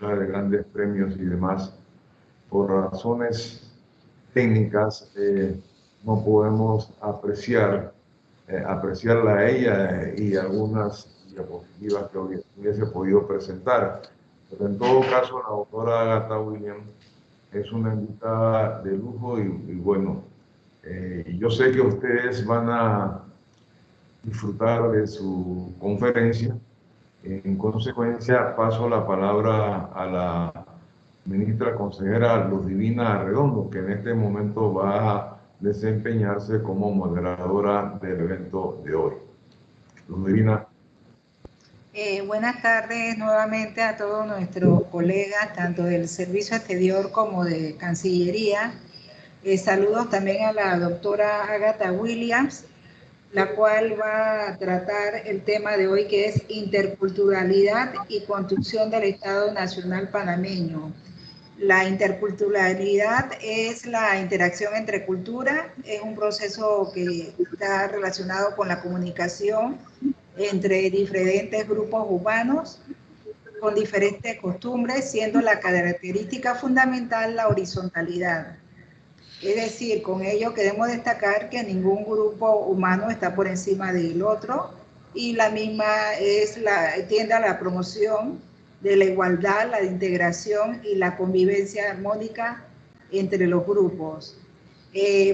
de grandes premios y demás. Por razones técnicas no podemos apreciarla a ella y algunas diapositivas que hubiese podido presentar. Pero en todo caso, la doctora Agatha Williams es una invitada de lujo y bueno, yo sé que ustedes van a disfrutar de su conferencia. En consecuencia, paso la palabra a la ministra consejera Luz Divina Arredondo, que en este momento va a desempeñarse como moderadora del evento de hoy. Luz Divina. Buenas tardes nuevamente a todos nuestros colegas, tanto del Servicio Exterior como de Cancillería. Saludos también a la doctora Agatha Williams, la cual va a tratar el tema de hoy, que es interculturalidad y construcción del Estado Nacional Panameño. La interculturalidad es la interacción entre culturas, es un proceso que está relacionado con la comunicación entre diferentes grupos humanos con diferentes costumbres, siendo la característica fundamental la horizontalidad. Es decir, con ello queremos destacar que ningún grupo humano está por encima del otro y la misma tiende a la promoción de la igualdad, la integración y la convivencia armónica entre los grupos.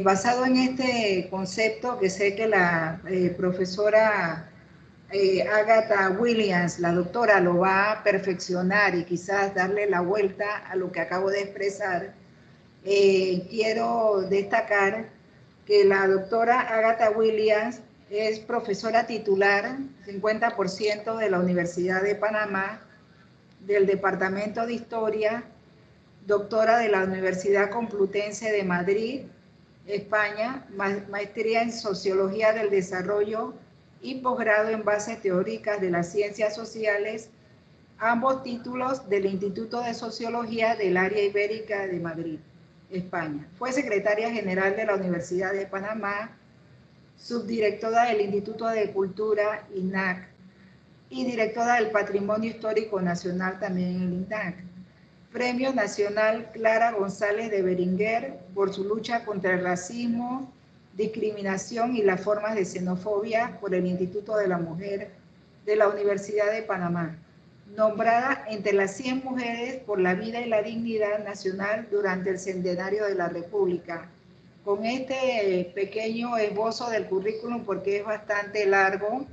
Basado en este concepto, que sé que la profesora Agatha Williams, la doctora, lo va a perfeccionar y quizás darle la vuelta a lo que acabo de expresar, quiero destacar que la doctora Agatha Williams es profesora titular, 50% de la Universidad de Panamá, del Departamento de Historia, doctora de la Universidad Complutense de Madrid, España, maestría en Sociología del Desarrollo y posgrado en Bases Teóricas de las Ciencias Sociales, ambos títulos del Instituto de Sociología del Área Ibérica de Madrid, España. Fue secretaria general de la Universidad de Panamá, subdirectora del Instituto de Cultura, INAC, y directora del Patrimonio Histórico Nacional también en el INAC. Premio Nacional Clara González de Berenguer por su lucha contra el racismo, discriminación y las formas de xenofobia por el Instituto de la Mujer de la Universidad de Panamá. Nombrada entre las 100 mujeres por la vida y la dignidad nacional durante el centenario de la República. Con este pequeño esbozo del currículum, porque es bastante largo,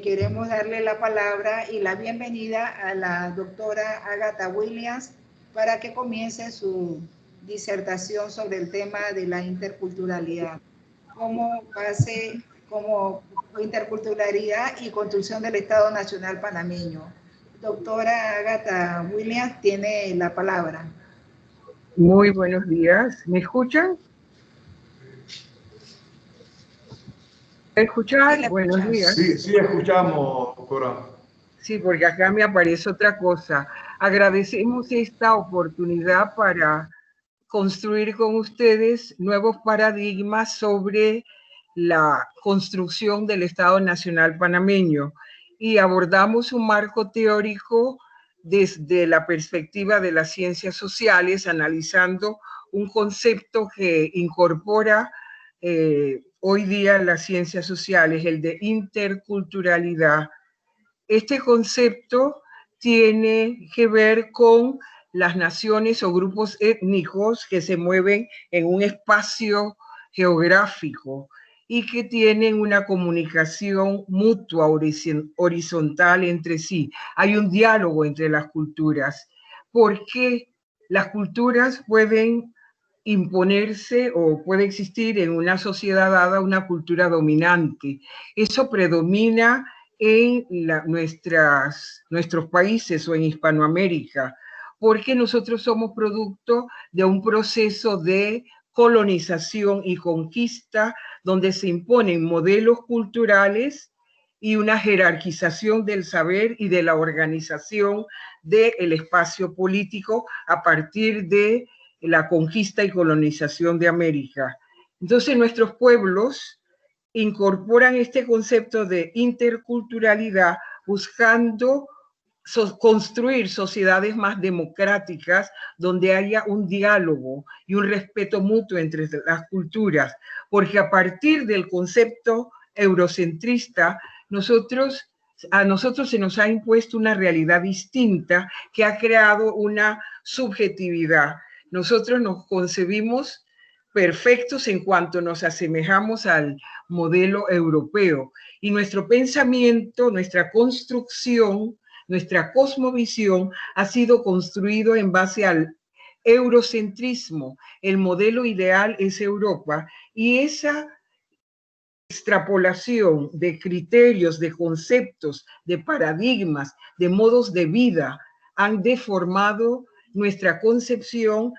queremos darle la palabra y la bienvenida a la doctora Agatha Williams para que comience su disertación sobre el tema de la interculturalidad, como base, como interculturalidad y construcción del Estado Nacional Panameño. Doctora Agatha Williams tiene la palabra. Muy buenos días. ¿Me escuchan? ¿Me escuchan? Sí, buenos días. Sí, escuchamos, doctora. Sí, porque acá me aparece otra cosa. Agradecemos esta oportunidad para construir con ustedes nuevos paradigmas sobre la construcción del Estado Nacional Panameño y abordamos un marco teórico desde la perspectiva de las ciencias sociales, analizando un concepto que incorpora hoy día las ciencias sociales, el de interculturalidad. Este concepto tiene que ver con las naciones o grupos étnicos que se mueven en un espacio geográfico y que tienen una comunicación mutua horizontal entre sí. Hay un diálogo entre las culturas, porque las culturas pueden imponerse o puede existir en una sociedad dada una cultura dominante. Eso predomina en nuestros países o en Hispanoamérica, porque nosotros somos producto de un proceso de colonización y conquista donde se imponen modelos culturales y una jerarquización del saber y de la organización del espacio político a partir de la conquista y colonización de América. Entonces nuestros pueblos incorporan este concepto de interculturalidad buscando construir sociedades más democráticas donde haya un diálogo y un respeto mutuo entre las culturas, porque a partir del concepto eurocentrista, a nosotros se nos ha impuesto una realidad distinta que ha creado una subjetividad. Nosotros nos concebimos perfectos en cuanto nos asemejamos al modelo europeo y nuestro pensamiento, nuestra construcción, nuestra cosmovisión ha sido construido en base al eurocentrismo. El modelo ideal es Europa y esa extrapolación de criterios, de conceptos, de paradigmas, de modos de vida han deformado nuestra concepción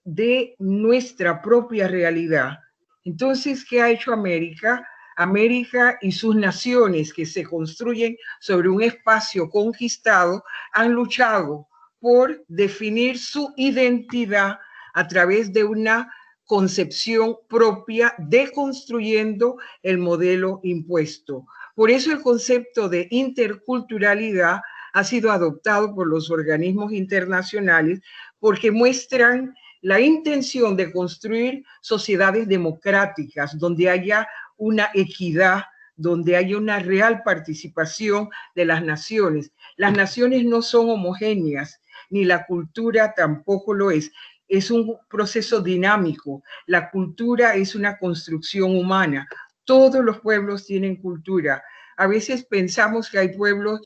de nuestra propia realidad. Entonces, ¿qué ha hecho América? América y sus naciones que se construyen sobre un espacio conquistado han luchado por definir su identidad a través de una concepción propia, deconstruyendo el modelo impuesto. Por eso el concepto de interculturalidad ha sido adoptado por los organismos internacionales porque muestran la intención de construir sociedades democráticas donde haya una equidad, donde haya una real participación de las naciones. Las naciones no son homogéneas, ni la cultura tampoco lo es. Es un proceso dinámico. La cultura es una construcción humana. Todos los pueblos tienen cultura. A veces pensamos que hay pueblos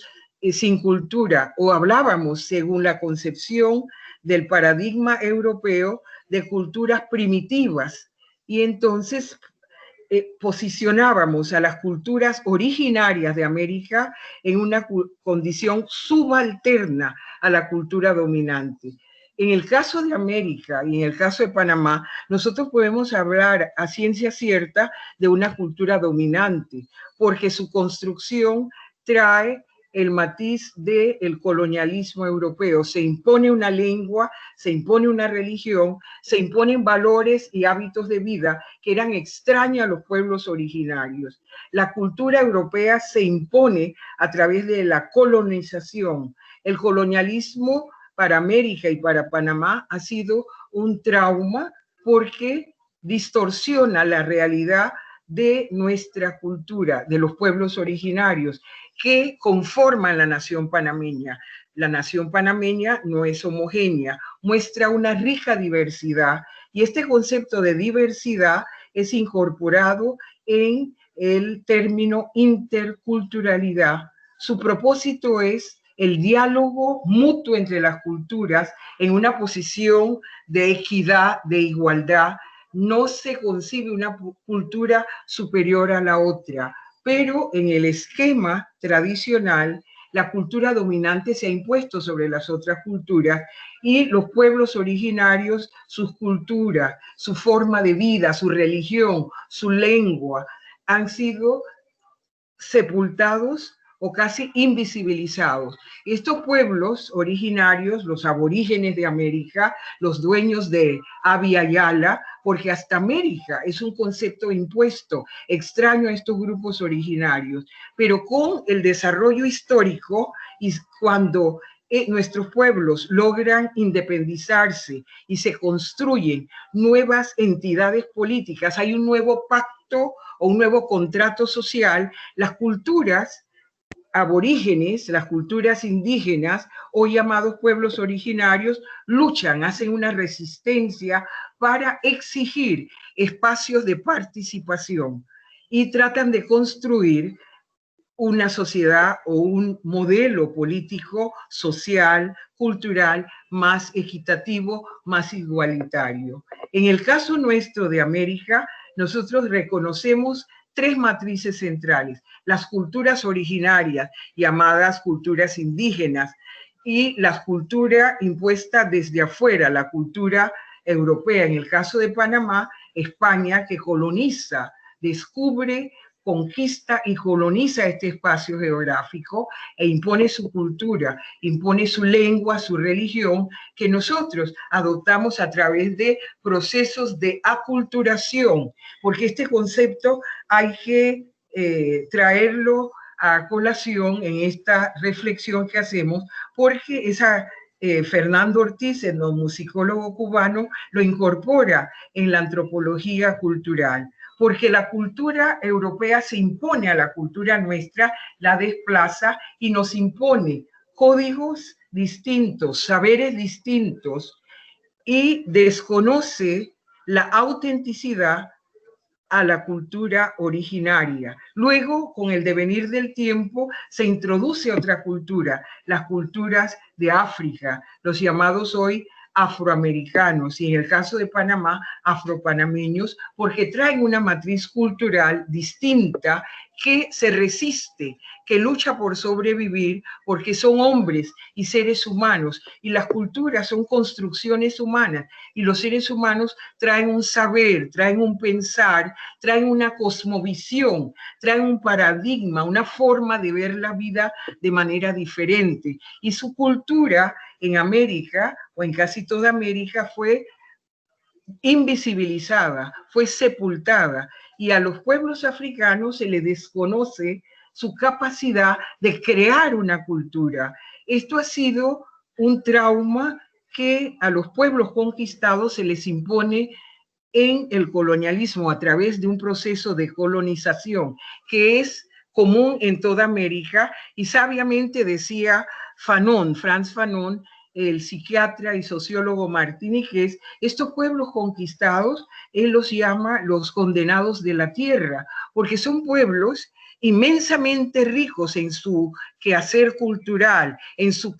sin cultura, o hablábamos, según la concepción del paradigma europeo, de culturas primitivas. Y entonces posicionábamos a las culturas originarias de América en una condición subalterna a la cultura dominante. En el caso de América y en el caso de Panamá, nosotros podemos hablar a ciencia cierta de una cultura dominante, porque su construcción trae el matiz del colonialismo europeo. Se impone una lengua, se impone una religión, se imponen valores y hábitos de vida que eran extraños a los pueblos originarios. La cultura europea se impone a través de la colonización. El colonialismo para América y para Panamá ha sido un trauma porque distorsiona la realidad de nuestra cultura, de los pueblos originarios que conforman la nación panameña. La nación panameña no es homogénea, muestra una rica diversidad y este concepto de diversidad es incorporado en el término interculturalidad. Su propósito es el diálogo mutuo entre las culturas en una posición de equidad, de igualdad. No se concibe una cultura superior a la otra, pero en el esquema tradicional, la cultura dominante se ha impuesto sobre las otras culturas y los pueblos originarios, sus culturas, su forma de vida, su religión, su lengua, han sido sepultados o casi invisibilizados. Estos pueblos originarios, los aborígenes de América, los dueños de Abya Yala, porque hasta América es un concepto impuesto, extraño a estos grupos originarios, pero con el desarrollo histórico y cuando nuestros pueblos logran independizarse y se construyen nuevas entidades políticas, hay un nuevo pacto o un nuevo contrato social, las culturas aborígenes, las culturas indígenas o llamados pueblos originarios luchan, hacen una resistencia para exigir espacios de participación y tratan de construir una sociedad o un modelo político, social, cultural más equitativo, más igualitario. En el caso nuestro de América, nosotros reconocemos tres matrices centrales: las culturas originarias, llamadas culturas indígenas, y la cultura impuesta desde afuera, la cultura europea. En el caso de Panamá, España, que coloniza, descubre, conquista y coloniza este espacio geográfico e impone su cultura, impone su lengua, su religión, que nosotros adoptamos a través de procesos de aculturación, porque este concepto hay que traerlo a colación en esta reflexión que hacemos, porque Fernando Ortiz, etnomusicólogo cubano, lo incorpora en la antropología cultural, porque la cultura europea se impone a la cultura nuestra, la desplaza y nos impone códigos distintos, saberes distintos, y desconoce la autenticidad a la cultura originaria. Luego, con el devenir del tiempo, se introduce otra cultura, las culturas de África, los llamados hoy afroamericanos, y en el caso de Panamá, afropanameños, porque traen una matriz cultural distinta que se resiste, que lucha por sobrevivir, porque son hombres y seres humanos, y las culturas son construcciones humanas, y los seres humanos traen un saber, traen un pensar, traen una cosmovisión, traen un paradigma, una forma de ver la vida de manera diferente, y su cultura en América, o en casi toda América, fue invisibilizada, fue sepultada, y a los pueblos africanos se les desconoce su capacidad de crear una cultura. Esto ha sido un trauma que a los pueblos conquistados se les impone en el colonialismo a través de un proceso de colonización que es común en toda América, y sabiamente decía Fanon, Frantz Fanon, el psiquiatra y sociólogo martiniqués, estos pueblos conquistados, él los llama los condenados de la tierra, porque son pueblos inmensamente ricos en su quehacer cultural, en su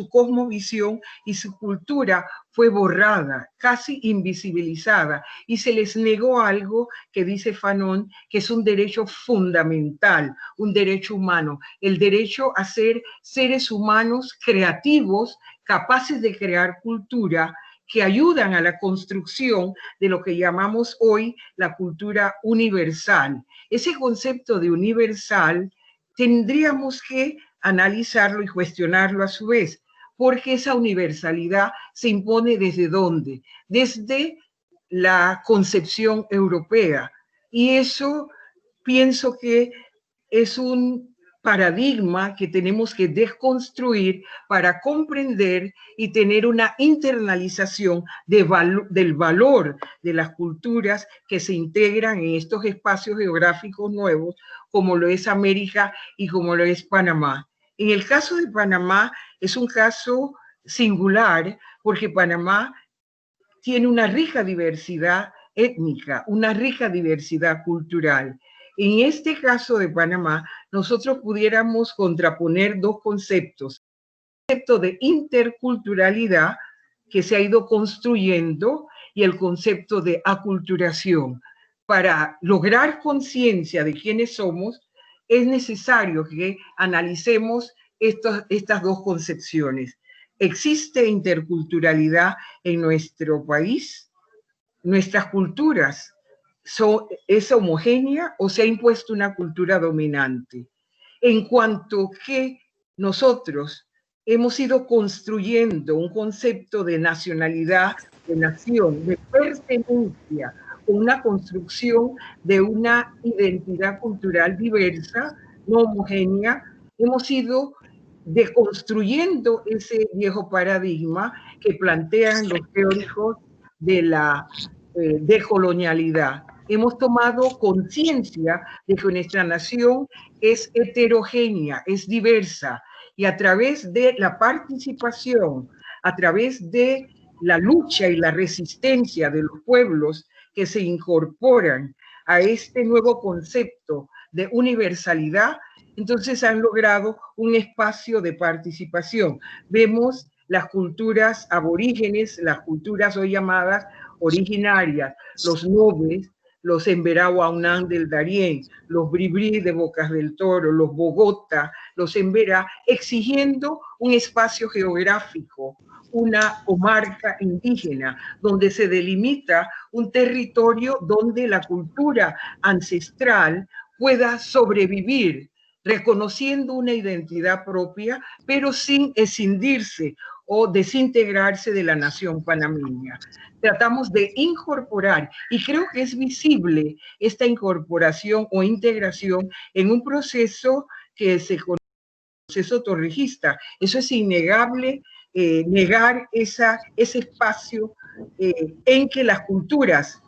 cosmovisión, y su cultura fue borrada, casi invisibilizada, y se les negó algo que dice Fanon, que es un derecho fundamental, un derecho humano, el derecho a ser seres humanos creativos, capaces de crear cultura, que ayudan a la construcción de lo que llamamos hoy la cultura universal. Ese concepto de universal tendríamos que analizarlo y cuestionarlo a su vez, porque esa universalidad se impone ¿desde dónde? Desde la concepción europea, y eso pienso que es un paradigma que tenemos que desconstruir para comprender y tener una internalización del valor de las culturas que se integran en estos espacios geográficos nuevos, como lo es América y como lo es Panamá. En el caso de Panamá es un caso singular, porque Panamá tiene una rica diversidad étnica, una rica diversidad cultural. En este caso de Panamá, nosotros pudiéramos contraponer dos conceptos: el concepto de interculturalidad que se ha ido construyendo y el concepto de aculturación. Para lograr conciencia de quiénes somos, es necesario que analicemos estas dos concepciones. ¿Existe interculturalidad en nuestro país? ¿Nuestras culturas es homogénea o se ha impuesto una cultura dominante? En cuanto que nosotros hemos ido construyendo un concepto de nacionalidad, de nación, de pertenencia, una construcción de una identidad cultural diversa, no homogénea, hemos ido deconstruyendo ese viejo paradigma que plantean los teóricos de la decolonialidad. Hemos tomado conciencia de que nuestra nación es heterogénea, es diversa, y a través de la participación, a través de la lucha y la resistencia de los pueblos que se incorporan a este nuevo concepto de universalidad, entonces han logrado un espacio de participación. Vemos las culturas aborígenes, las culturas hoy llamadas originarias, los Nobes, los Emberá Huaunán del Darién, los Bribri de Bocas del Toro, los Bogotá, los Emberá, exigiendo un espacio geográfico, una comarca indígena, donde se delimita un territorio donde la cultura ancestral pueda sobrevivir, reconociendo una identidad propia, pero sin escindirse o desintegrarse de la nación panameña. Tratamos de incorporar, y creo que es visible esta incorporación o integración en un proceso que se conoce como proceso torrijista. Eso es innegable, negar ese espacio en que las culturas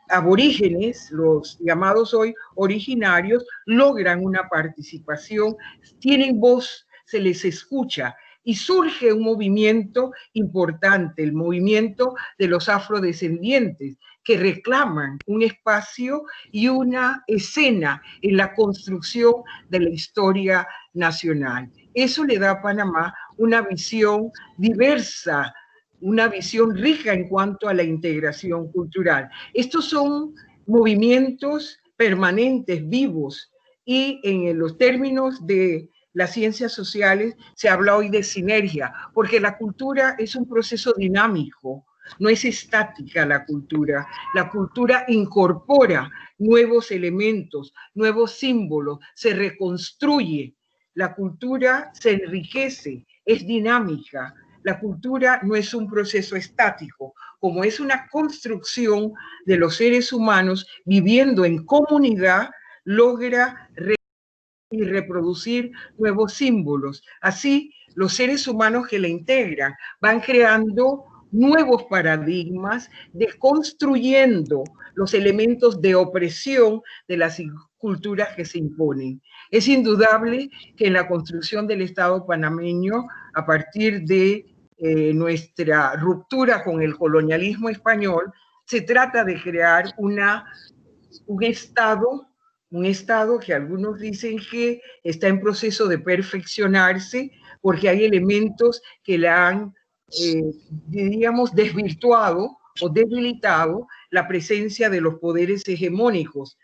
aborígenes, los llamados hoy originarios, logran una participación, tienen voz, se les escucha, y surge un movimiento importante, el movimiento de los afrodescendientes, que reclaman un espacio y una escena en la construcción de la historia nacional. Eso le da a Panamá una visión diversa, una visión rica en cuanto a la integración cultural. Estos son movimientos permanentes, vivos, y en los términos de las ciencias sociales se habla hoy de sinergia, porque la cultura es un proceso dinámico, no es estática la cultura incorpora nuevos elementos, nuevos símbolos, se reconstruye, la cultura se enriquece, es dinámica. La cultura no es un proceso estático, como es una construcción de los seres humanos viviendo en comunidad, logra y reproducir nuevos símbolos. Así, los seres humanos que la integran van creando nuevos paradigmas, deconstruyendo los elementos de opresión de las culturas que se imponen. Es indudable que en la construcción del Estado panameño, a partir de nuestra ruptura con el colonialismo español, se trata de crear un Estado que algunos dicen que está en proceso de perfeccionarse porque hay elementos que la han, diríamos, desvirtuado o debilitado la presencia de los poderes hegemónicos.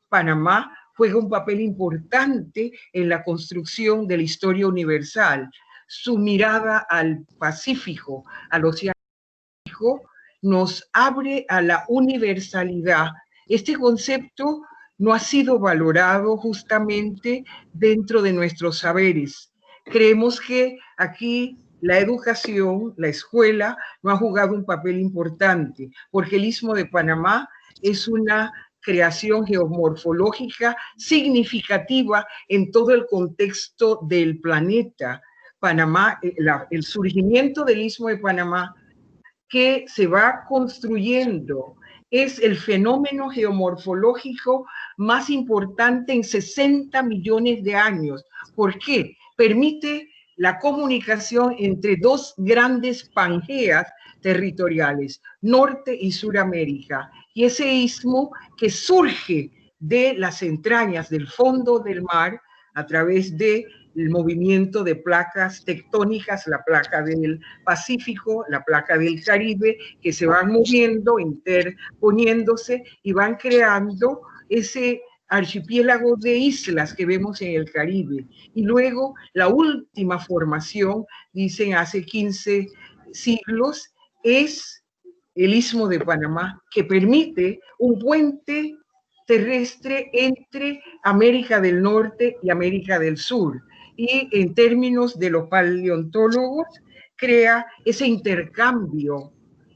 Panamá juega un papel importante en la construcción de la historia universal. Su mirada al Pacífico, al Océano Pacífico, nos abre a la universalidad. Este concepto no ha sido valorado justamente dentro de nuestros saberes. Creemos que aquí la educación, la escuela, no ha jugado un papel importante, porque el Istmo de Panamá es una creación geomorfológica significativa en todo el contexto del planeta. Panamá, el surgimiento del Istmo de Panamá que se va construyendo es el fenómeno geomorfológico más importante en 60 millones de años. ¿Por qué? Permite la comunicación entre dos grandes pangeas territoriales, Norte y Suramérica. Y ese istmo que surge de las entrañas del fondo del mar a través de el movimiento de placas tectónicas, la placa del Pacífico, la placa del Caribe, que se van moviendo, interponiéndose y van creando ese archipiélago de islas que vemos en el Caribe. Y luego la última formación, dicen hace 15 siglos, es el Istmo de Panamá, que permite un puente terrestre entre América del Norte y América del Sur. Y en términos de los paleontólogos, crea ese intercambio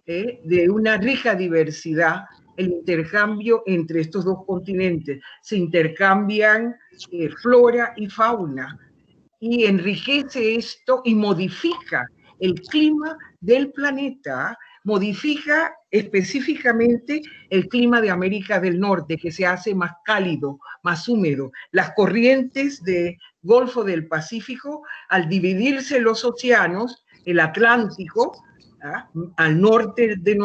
de una rica diversidad, el intercambio entre estos dos continentes. Se intercambian flora y fauna, y enriquece esto y modifica el clima del planeta, modifica específicamente el clima de América del Norte, que se hace más cálido, más húmedo. Las corrientes del Golfo del Pacífico, al dividirse los océanos, el Atlántico, al norte de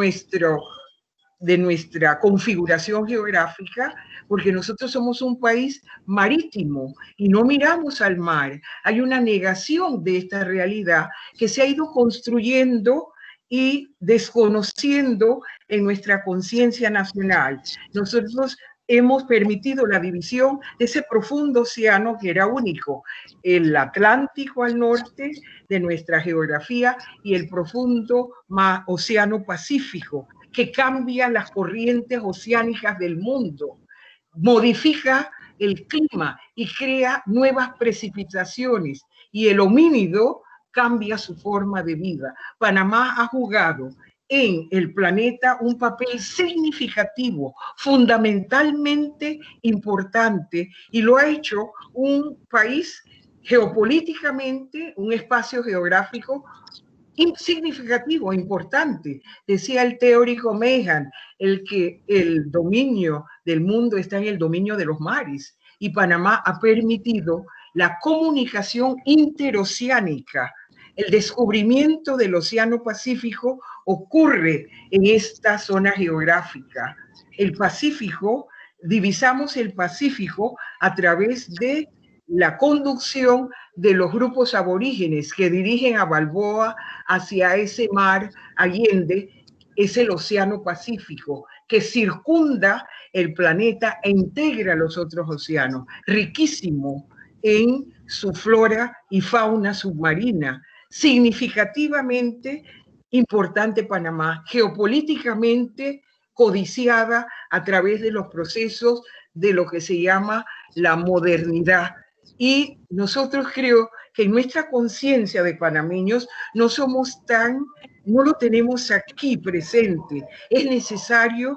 nuestra configuración geográfica, porque nosotros somos un país marítimo y no miramos al mar. Hay una negación de esta realidad que se ha ido construyendo y desconociendo en nuestra conciencia nacional. Nosotros hemos permitido la división de ese profundo océano que era único, el Atlántico al norte de nuestra geografía y el profundo océano Pacífico, que cambia las corrientes oceánicas del mundo, modifica el clima y crea nuevas precipitaciones. Y el homínido cambia su forma de vida. Panamá ha jugado en el planeta un papel significativo, fundamentalmente importante, y lo ha hecho un país geopolíticamente, un espacio geográfico significativo, importante. Decía el teórico Mehan, que el dominio del mundo está en el dominio de los mares, y Panamá ha permitido la comunicación interoceánica. El descubrimiento del Océano Pacífico ocurre en esta zona geográfica. El Pacífico, divisamos el Pacífico a través de la conducción de los grupos aborígenes que dirigen a Balboa hacia ese mar Allende. Es el Océano Pacífico que circunda el planeta e integra los otros océanos, riquísimo en su flora y fauna submarina. Significativamente importante Panamá, geopolíticamente codiciada a través de los procesos de lo que se llama la modernidad. Y nosotros creo que en nuestra conciencia de panameños no lo tenemos aquí presente. Es necesario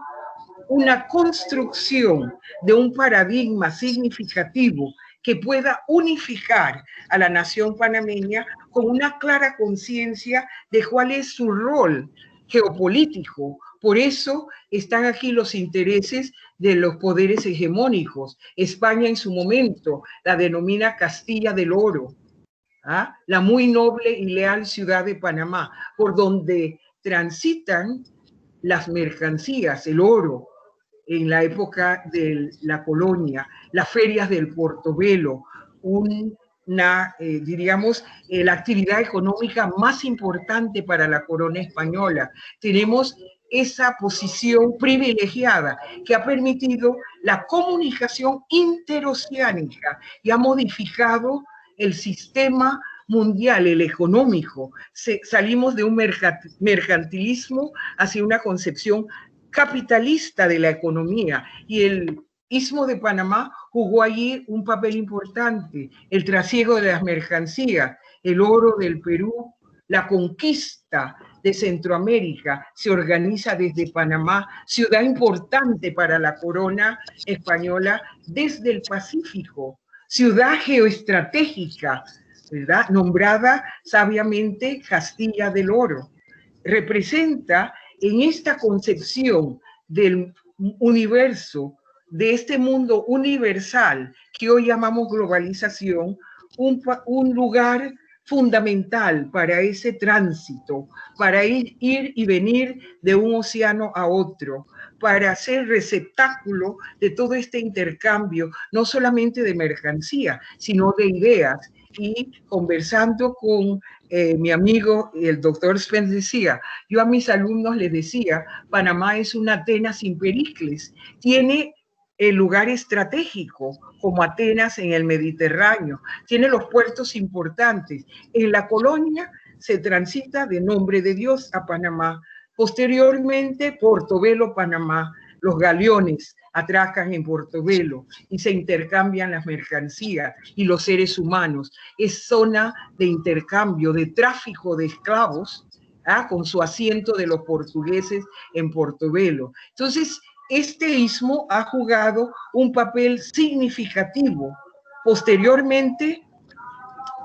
una construcción de un paradigma significativo que pueda unificar a la nación panameña con una clara conciencia de cuál es su rol geopolítico. Por eso están aquí los intereses de los poderes hegemónicos. España en su momento la denomina Castilla del Oro, la muy noble y leal ciudad de Panamá, por donde transitan las mercancías, el oro, en la época de la colonia, las ferias del Portobelo, diríamos, la actividad económica más importante para la corona española. Tenemos esa posición privilegiada que ha permitido la comunicación interoceánica y ha modificado el sistema mundial, el económico. Salimos de un mercantilismo hacia una concepción capitalista de la economía, y el Istmo de Panamá jugó allí un papel importante. El trasiego de las mercancías, el oro del Perú, la conquista de Centroamérica se organiza desde Panamá, ciudad importante para la corona española desde el Pacífico, ciudad geoestratégica, ¿verdad? Nombrada sabiamente Castilla del Oro. Representa en esta concepción del universo, de este mundo universal que hoy llamamos globalización, un lugar fundamental para ese tránsito, para ir y venir de un océano a otro, para ser receptáculo de todo este intercambio, no solamente de mercancía, sino de ideas. Y conversando con mi amigo, el doctor Spence, decía, yo a mis alumnos les decía, Panamá es una Atenas sin Pericles, tiene el lugar estratégico como Atenas en el Mediterráneo, tiene los puertos importantes. En la colonia se transita de Nombre de Dios a Panamá, posteriormente Portobelo, Panamá, los galeones atracan en Portobelo y se intercambian las mercancías y los seres humanos. Es zona de intercambio, de tráfico de esclavos, con su asiento de los portugueses en Portobelo. Entonces, este istmo ha jugado un papel significativo. Posteriormente,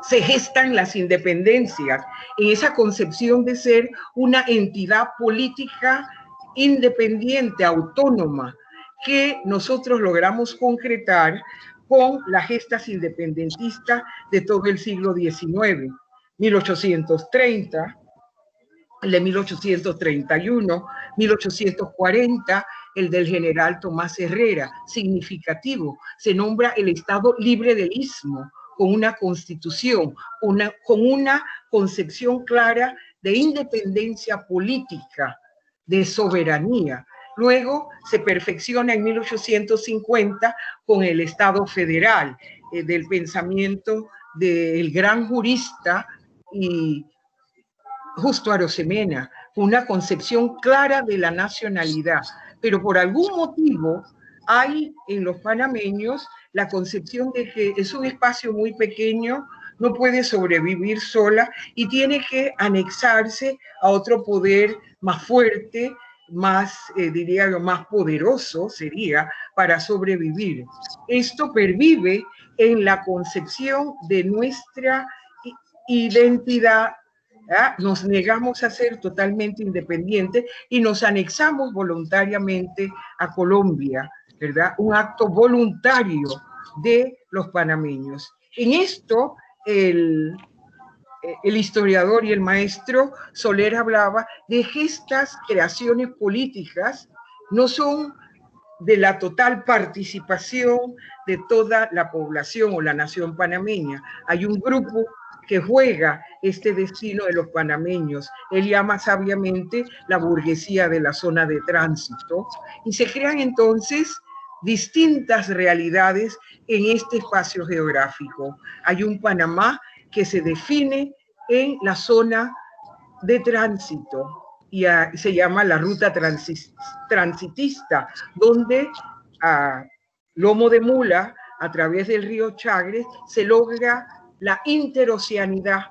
se gestan las independencias en esa concepción de ser una entidad política independiente, autónoma, que nosotros logramos concretar con las gestas independentistas de todo el siglo XIX, 1830, el de 1831, 1840, el del general Tomás Herrera, significativo. Se nombra el Estado Libre del Istmo, con una constitución, con una concepción clara de independencia política, de soberanía. Luego se perfecciona en 1850 con el Estado federal, del pensamiento del gran jurista y Justo Arosemena, una concepción clara de la nacionalidad, pero por algún motivo hay en los panameños la concepción de que es un espacio muy pequeño, no puede sobrevivir sola y tiene que anexarse a otro poder más fuerte, más, diría yo, más poderoso sería para sobrevivir. Esto pervive en la concepción de nuestra identidad. Nos negamos a ser totalmente independientes y nos anexamos voluntariamente a Colombia, ¿verdad? Un acto voluntario de los panameños. En esto, el historiador y el maestro Soler hablaba de que estas creaciones políticas no son de la total participación de toda la población o la nación panameña. Hay un grupo que juega este destino de los panameños. Él llama sabiamente la burguesía de la zona de tránsito, y se crean entonces distintas realidades en este espacio geográfico. Hay un Panamá que se define en la zona de tránsito, y se llama la ruta transitista, donde a lomo de mula, a través del río Chagres, se logra la interoceanidad.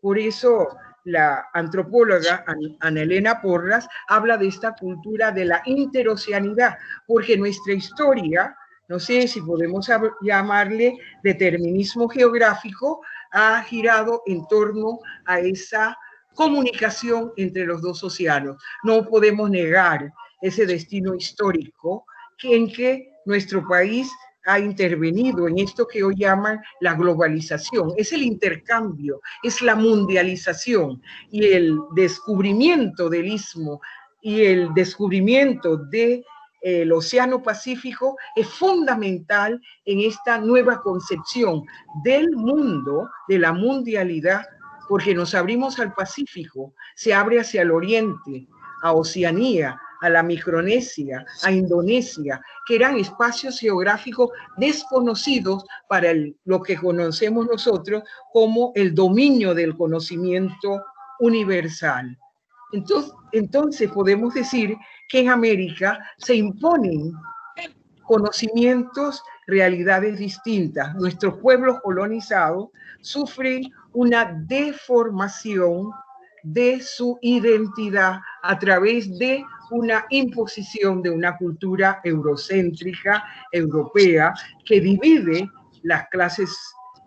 Por eso la antropóloga Ana Elena Porras habla de esta cultura de la interoceanidad, porque nuestra historia, no sé si podemos llamarle determinismo geográfico, ha girado en torno a esa comunicación entre los dos océanos. No podemos negar ese destino histórico en que nuestro país ha intervenido en esto que hoy llaman la globalización. Es el intercambio, es la mundialización, y el descubrimiento del istmo y el descubrimiento del Océano Pacífico es fundamental en esta nueva concepción del mundo, de la mundialidad, porque nos abrimos al Pacífico, se abre hacia el oriente, a Oceanía, a la Micronesia, a Indonesia, que eran espacios geográficos desconocidos para lo que conocemos nosotros como el dominio del conocimiento universal. Entonces podemos decir que en América se imponen conocimientos, realidades distintas. Nuestros pueblos colonizados sufren una deformación de su identidad a través de una imposición de una cultura eurocéntrica, europea, que divide las clases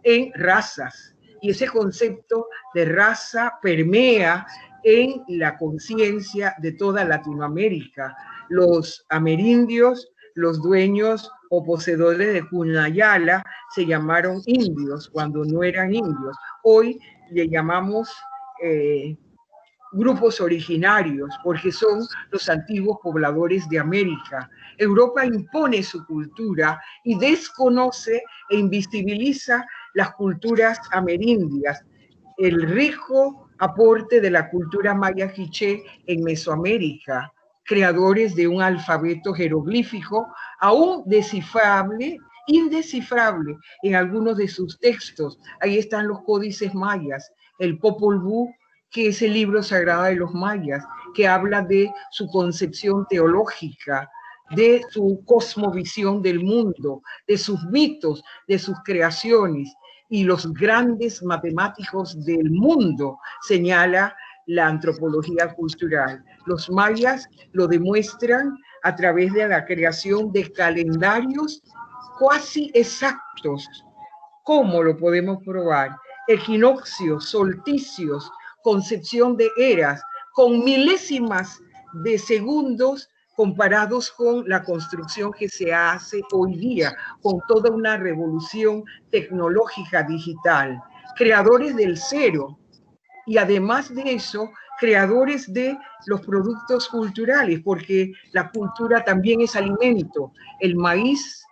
en razas. Y ese concepto de raza permea en la conciencia de toda Latinoamérica. Los amerindios, los dueños o poseedores de Cunayala, se llamaron indios cuando no eran indios. Hoy le llamamos grupos originarios, porque son los antiguos pobladores de América. Europa impone su cultura y desconoce e invisibiliza las culturas amerindias, el rico aporte de la cultura maya quiché en Mesoamérica, creadores de un alfabeto jeroglífico aún descifrable, indescifrable en algunos de sus textos. Ahí están los códices mayas, el Popol Vuh, que es el libro sagrado de los mayas, que habla de su concepción teológica, de su cosmovisión del mundo, de sus mitos, de sus creaciones, y los grandes matemáticos del mundo, señala la antropología cultural. Los mayas lo demuestran a través de la creación de calendarios cuasi exactos. ¿Cómo lo podemos probar? Equinoccios, solsticios, concepción de eras, con milésimas de segundos comparados con la construcción que se hace hoy día, con toda una revolución tecnológica digital, creadores del cero, y además de eso, creadores de los productos culturales, porque la cultura también es alimento. El maíz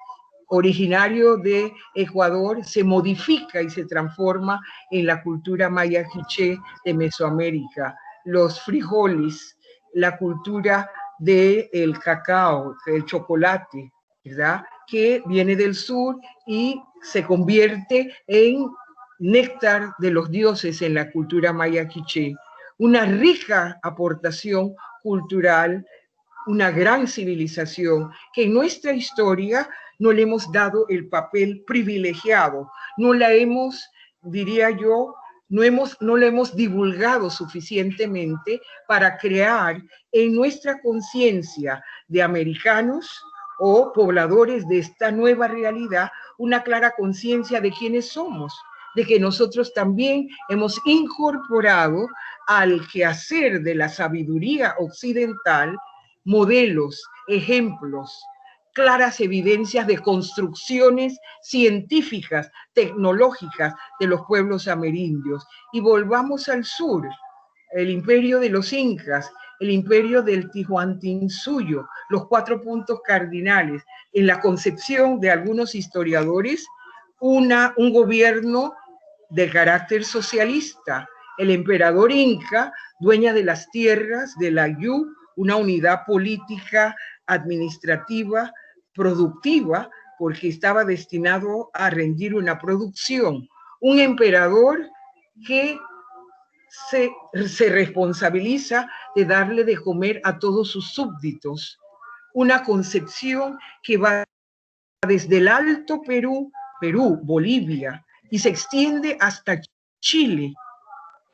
originario de Ecuador se modifica y se transforma en la cultura maya quiché de Mesoamérica. Los frijoles, la cultura del cacao, el chocolate, ¿verdad?, que viene del sur y se convierte en néctar de los dioses en la cultura maya quiché. Una rica aportación cultural, una gran civilización que en nuestra historia no le hemos dado el papel privilegiado, no la hemos diría yo, no lo hemos divulgado suficientemente para crear en nuestra conciencia de americanos o pobladores de esta nueva realidad una clara conciencia de quiénes somos, de que nosotros también hemos incorporado al quehacer de la sabiduría occidental modelos, ejemplos, claras evidencias de construcciones científicas, tecnológicas de los pueblos amerindios. Y volvamos al sur, el imperio de los incas, el imperio del Tihuantinsuyo, los 4 puntos cardinales. En la concepción de algunos historiadores, un gobierno de carácter socialista. El emperador inca, dueña de las tierras de la Yu, una unidad política, administrativa, productiva, porque estaba destinado a rendir una producción. Un emperador que se responsabiliza de darle de comer a todos sus súbditos. Una concepción que va desde el Alto Perú, Bolivia, y se extiende hasta Chile,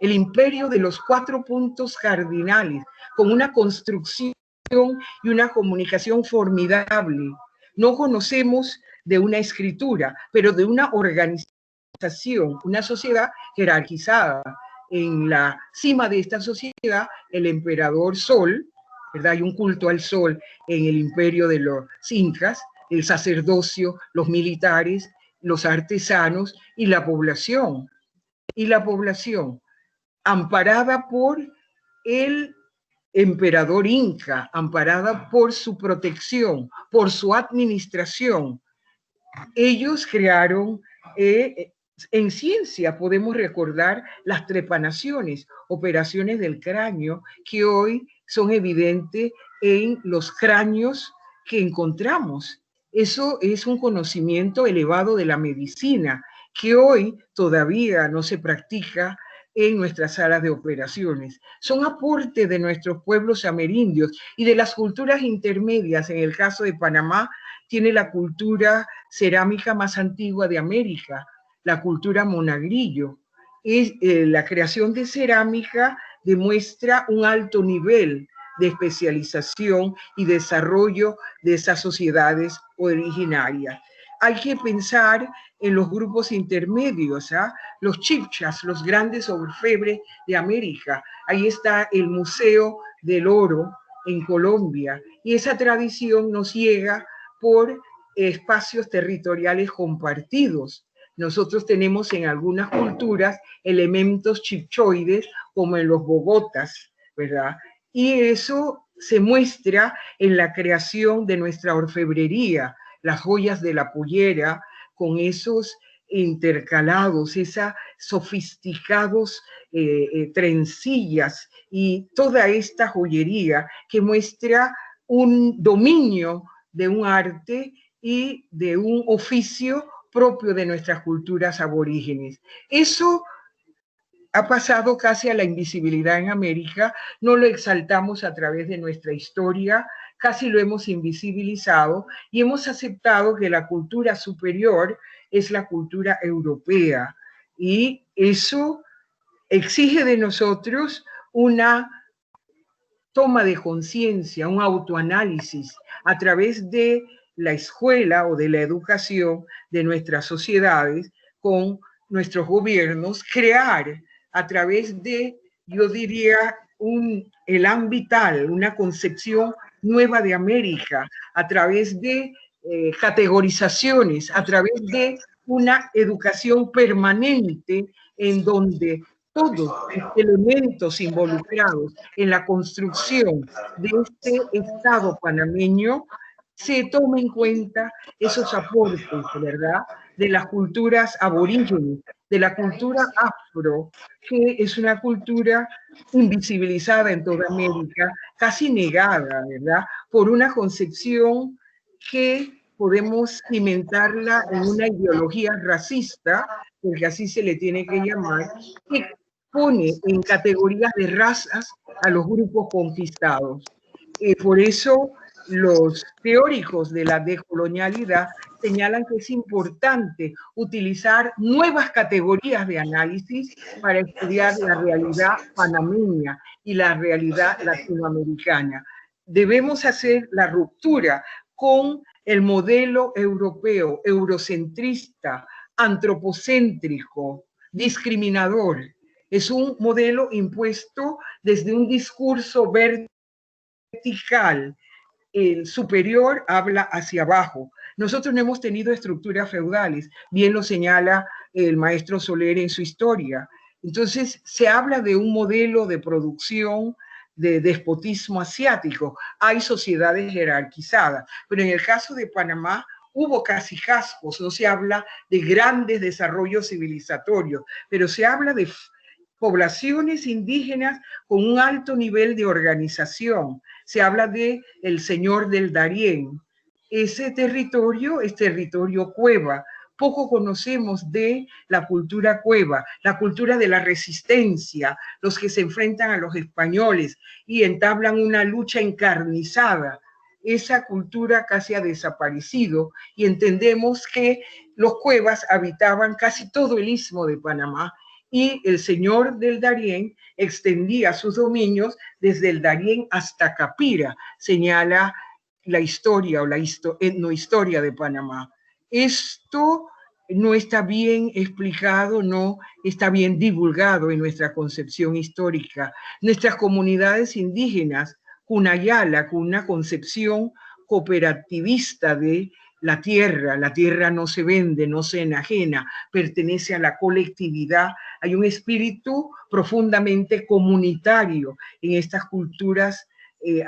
el imperio de los 4 puntos cardinales, con una construcción y una comunicación formidable. No conocemos de una escritura, pero de una organización, una sociedad jerarquizada. En la cima de esta sociedad, el emperador Sol, ¿verdad? Hay un culto al Sol en el imperio de los incas, el sacerdocio, los militares, los artesanos y la población. Y la población, amparada por el emperador inca, amparada por su protección, por su administración. Ellos crearon, en ciencia podemos recordar las trepanaciones, operaciones del cráneo, que hoy son evidentes en los cráneos que encontramos. Eso es un conocimiento elevado de la medicina, que hoy todavía no se practica en nuestras salas de operaciones. Son aportes de nuestros pueblos amerindios y de las culturas intermedias. En el caso de Panamá, tiene la cultura cerámica más antigua de América, la cultura monagrillo. La creación de cerámica demuestra un alto nivel de especialización y desarrollo de esas sociedades originarias. Hay que pensar en los grupos intermedios, los chibchas, los grandes orfebres de América. Ahí está el Museo del Oro en Colombia, y esa tradición nos llega por espacios territoriales compartidos. Nosotros tenemos en algunas culturas elementos chibchoides, como en los bogotas, ¿verdad? Y eso se muestra en la creación de nuestra orfebrería, las joyas de la pollera, con esos intercalados, esas sofisticados trencillas y toda esta joyería que muestra un dominio de un arte y de un oficio propio de nuestras culturas aborígenes. Eso ha pasado casi a la invisibilidad en América, no lo exaltamos a través de nuestra historia, casi lo hemos invisibilizado y hemos aceptado que la cultura superior es la cultura europea, y eso exige de nosotros una toma de conciencia, un autoanálisis a través de la escuela o de la educación de nuestras sociedades con nuestros gobiernos, crear a través de, yo diría, elan vital, una concepción nueva de América, a través de categorizaciones, a través de una educación permanente en donde todos los elementos involucrados en la construcción de este Estado panameño se tomen en cuenta esos aportes, ¿verdad?, de las culturas aborígenes, de la cultura afro, que es una cultura invisibilizada en toda América, casi negada, ¿verdad?, por una concepción que podemos cimentarla en una ideología racista, porque así se le tiene que llamar, que pone en categorías de razas a los grupos conquistados. Por eso los teóricos de la decolonialidad señalan que es importante utilizar nuevas categorías de análisis para estudiar la realidad panameña y la realidad latinoamericana. Debemos hacer la ruptura con el modelo europeo, eurocentrista, antropocéntrico, discriminador. Es un modelo impuesto desde un discurso vertical. El superior habla hacia abajo. Nosotros no hemos tenido estructuras feudales, bien lo señala el maestro Soler en su historia. Entonces, se habla de un modelo de producción de despotismo asiático. Hay sociedades jerarquizadas, pero en el caso de Panamá hubo cacicazgos, no se habla de grandes desarrollos civilizatorios, pero se habla de poblaciones indígenas con un alto nivel de organización. Se habla de el Señor del Darién. Ese territorio es territorio cueva. Poco conocemos de la cultura cueva, la cultura de la resistencia, los que se enfrentan a los españoles y entablan una lucha encarnizada. Esa cultura casi ha desaparecido y entendemos que los cuevas habitaban casi todo el istmo de Panamá y el señor del Darién extendía sus dominios desde el Darién hasta Capira, señala la historia o la etnohistoria de Panamá. Esto no está bien explicado, no está bien divulgado en nuestra concepción histórica. Nuestras comunidades indígenas, Cunayala, con una concepción cooperativista de la tierra no se vende, no se enajena, pertenece a la colectividad. Hay un espíritu profundamente comunitario en estas culturas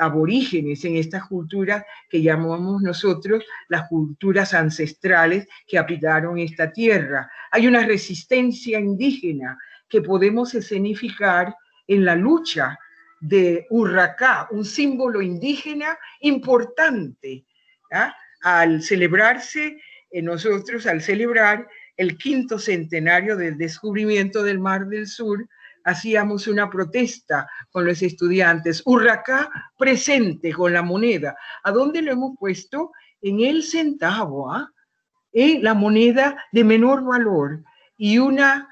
aborígenes, en estas culturas que llamamos nosotros las culturas ancestrales que habitaron esta tierra. Hay una resistencia indígena que podemos escenificar en la lucha de Urracá, un símbolo indígena importante, ¿ah? Al celebrarse, nosotros al celebrar el 5º centenario del descubrimiento del Mar del Sur, hacíamos una protesta con los estudiantes. Urracá presente con la moneda. ¿A dónde lo hemos puesto? En el centavo, ¿ah? La moneda de menor valor y una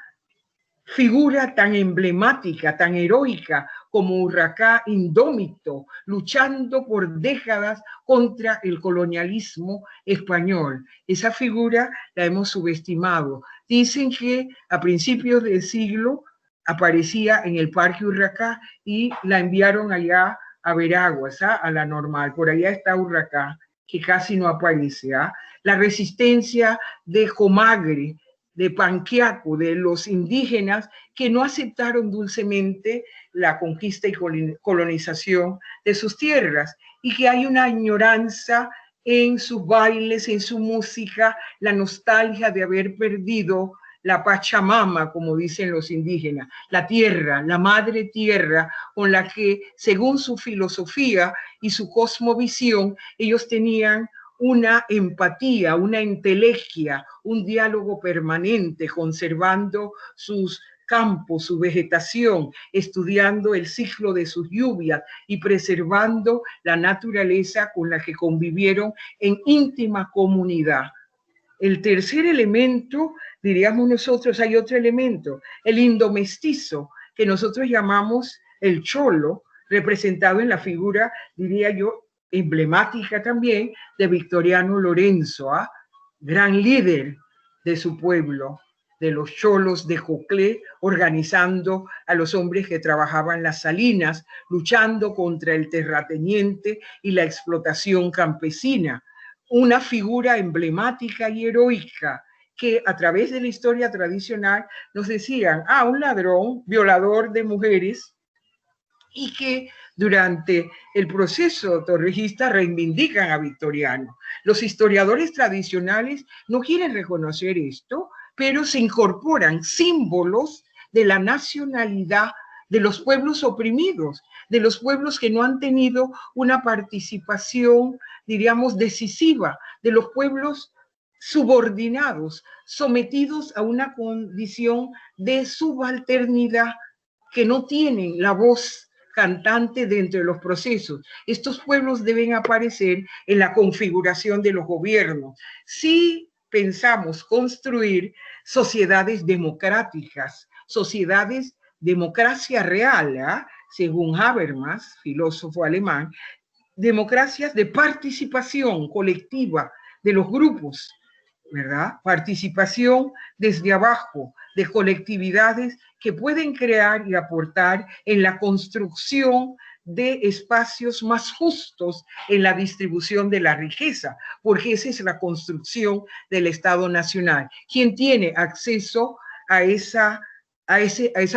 figura tan emblemática, tan heroica como Urracá indómito, luchando por décadas contra el colonialismo español. Esa figura la hemos subestimado. Dicen que a principios del siglo aparecía en el Parque Urracá y la enviaron allá a Veraguas, ¿ah? A la Normal. Por allá está Urracá, que casi no aparece. ¿Ah? La resistencia de Comagre, de Panquiaco, de los indígenas que no aceptaron dulcemente la conquista y colonización de sus tierras, y que hay una añoranza en sus bailes, en su música, la nostalgia de haber perdido la Pachamama, como dicen los indígenas, la tierra, la madre tierra, con la que, según su filosofía y su cosmovisión, ellos tenían una empatía, una entelequia, un diálogo permanente, conservando sus campos, su vegetación, estudiando el ciclo de sus lluvias y preservando la naturaleza con la que convivieron en íntima comunidad. El tercer elemento, diríamos nosotros, hay otro elemento, el indomestizo, que nosotros llamamos el cholo, representado en la figura, diría yo, emblemática también de Victoriano Lorenzo, ¿ah? Gran líder de su pueblo, de los cholos de Joclé, organizando a los hombres que trabajaban las salinas, luchando contra el terrateniente y la explotación campesina. Una figura emblemática y heroica que a través de la historia tradicional nos decían, un ladrón, violador de mujeres, y que durante el proceso torrijista reivindican a Victoriano. Los historiadores tradicionales no quieren reconocer esto, pero se incorporan símbolos de la nacionalidad de los pueblos oprimidos, de los pueblos que no han tenido una participación, diríamos, decisiva, de los pueblos subordinados, sometidos a una condición de subalternidad, que no tienen la voz cantante dentro de los procesos. Estos pueblos deben aparecer en la configuración de los gobiernos. Si pensamos construir sociedades democráticas, sociedades, democracia real, según Habermas, filósofo alemán, democracias de participación colectiva de los grupos, ¿verdad? Participación desde abajo, de colectividades que pueden crear y aportar en la construcción de espacios más justos en la distribución de la riqueza, porque esa es la construcción del Estado Nacional. ¿Quién tiene acceso a esas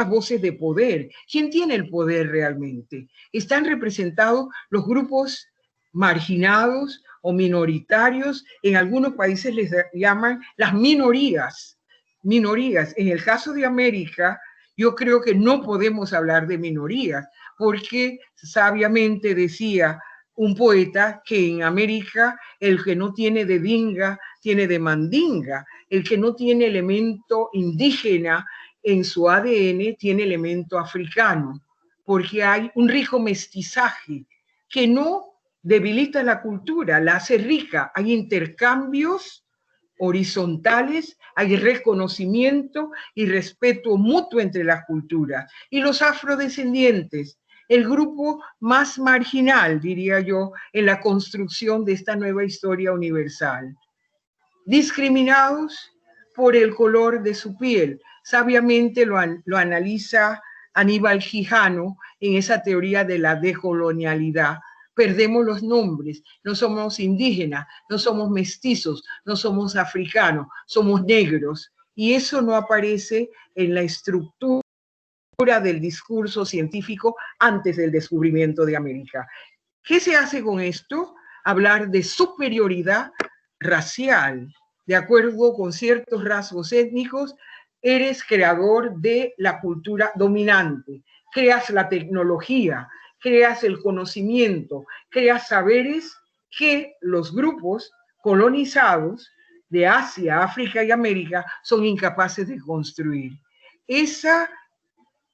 voces de poder? ¿Quién tiene el poder realmente? Están representados los grupos marginados o minoritarios. En algunos países les llaman las minorías. Minorías. En el caso de América, yo creo que no podemos hablar de minorías, porque sabiamente decía un poeta que en América el que no tiene de dinga, tiene de mandinga. El que no tiene elemento indígena en su ADN, tiene elemento africano, porque hay un rico mestizaje que no debilita la cultura, la hace rica. Hay intercambios horizontales, hay reconocimiento y respeto mutuo entre las culturas. Y los afrodescendientes, el grupo más marginal, diría yo, en la construcción de esta nueva historia universal. Discriminados por el color de su piel. Sabiamente lo analiza Aníbal Quijano en esa teoría de la decolonialidad. Perdemos los nombres, no somos indígenas, no somos mestizos, no somos africanos, somos negros. Y eso no aparece en la estructura del discurso científico antes del descubrimiento de América. ¿Qué se hace con esto? Hablar de superioridad racial. De acuerdo con ciertos rasgos étnicos, eres creador de la cultura dominante, creas la tecnología, creas el conocimiento, creas saberes que los grupos colonizados de Asia, África y América son incapaces de construir. Esa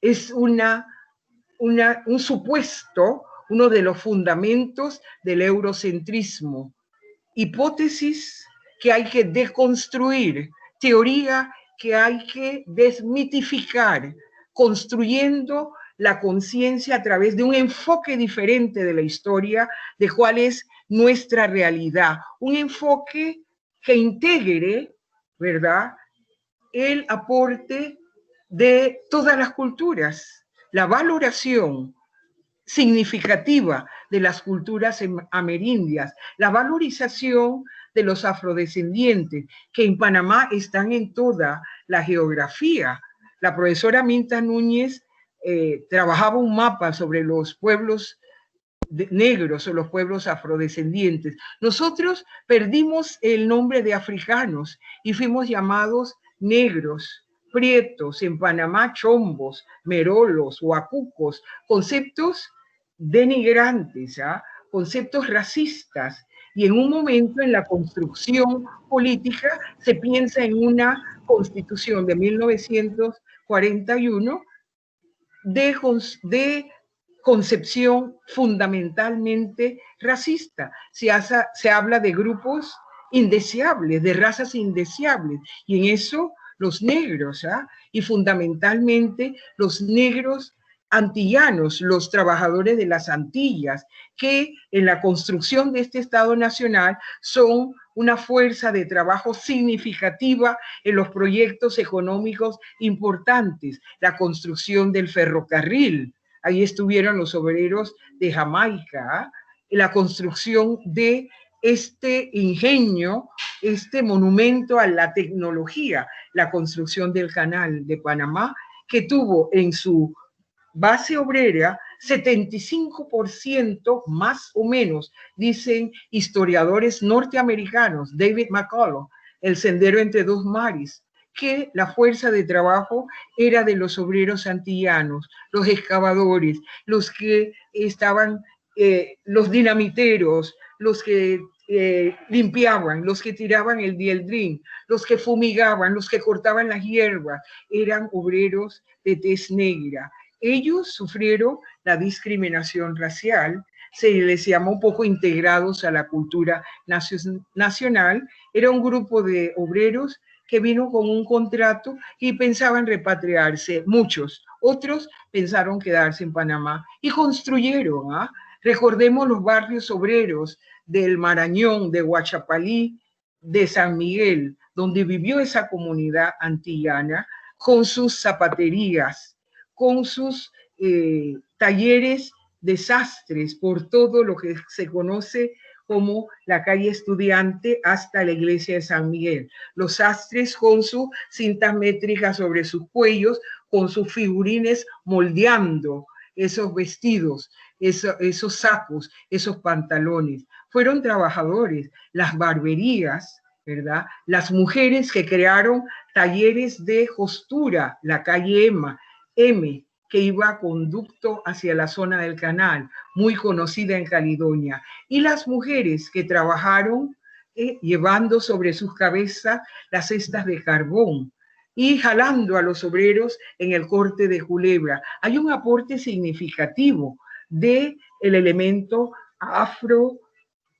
es un supuesto, uno de los fundamentos del eurocentrismo. Hipótesis que hay que deconstruir, teoría que hay que desmitificar, construyendo la conciencia a través de un enfoque diferente de la historia, de cuál es nuestra realidad. Un enfoque que integre, ¿verdad?, el aporte de todas las culturas, la valoración significativa de las culturas amerindias, la valorización de los afrodescendientes, que en Panamá están en toda la geografía. La profesora Minta Núñez trabajaba un mapa sobre los pueblos negros o los pueblos afrodescendientes. Nosotros perdimos el nombre de africanos y fuimos llamados negros, prietos, en Panamá chombos, merolos, huacucos, conceptos denigrantes, conceptos racistas. Y en un momento en la construcción política se piensa en una constitución de 1941 de concepción fundamentalmente racista. Se habla de grupos indeseables, de razas indeseables, y en eso los negros, y fundamentalmente los negros antillanos, los trabajadores de las Antillas, que en la construcción de este Estado Nacional son una fuerza de trabajo significativa en los proyectos económicos importantes, la construcción del ferrocarril. Ahí estuvieron los obreros de Jamaica, la construcción de este ingenio, este monumento a la tecnología, la construcción del canal de Panamá, que tuvo en su base obrera 75% más o menos, dicen historiadores norteamericanos, David McCullough, El sendero entre dos mares, que la fuerza de trabajo era de los obreros antillanos, los excavadores, los que estaban, los dinamiteros, los que limpiaban, los que tiraban el dieldrín, los que fumigaban, los que cortaban las hierbas, eran obreros de tez negra. ellos sufrieron la discriminación racial, se les llamó un poco integrados a la cultura nacional. Era un grupo de obreros que vino con un contrato y pensaban repatriarse, muchos. Otros pensaron quedarse en Panamá y construyeron. Recordemos los barrios obreros del Marañón, de Huachapalí, de San Miguel, donde vivió esa comunidad antillana, con sus zapaterías, con sus talleres de sastres, por todo lo que se conoce como la calle Estudiante hasta la iglesia de San Miguel. Los sastres con sus cintas métricas sobre sus cuellos, con sus figurines moldeando esos vestidos, esos sacos, esos pantalones. Fueron trabajadores, las barberías, ¿verdad? Las mujeres que crearon talleres de costura, la calle M, que iba a conducto hacia la zona del canal, muy conocida en Caledonia. Y las mujeres que trabajaron llevando sobre sus cabezas las cestas de carbón y jalando a los obreros en el corte de Culebra. Hay un aporte significativo del elemento afro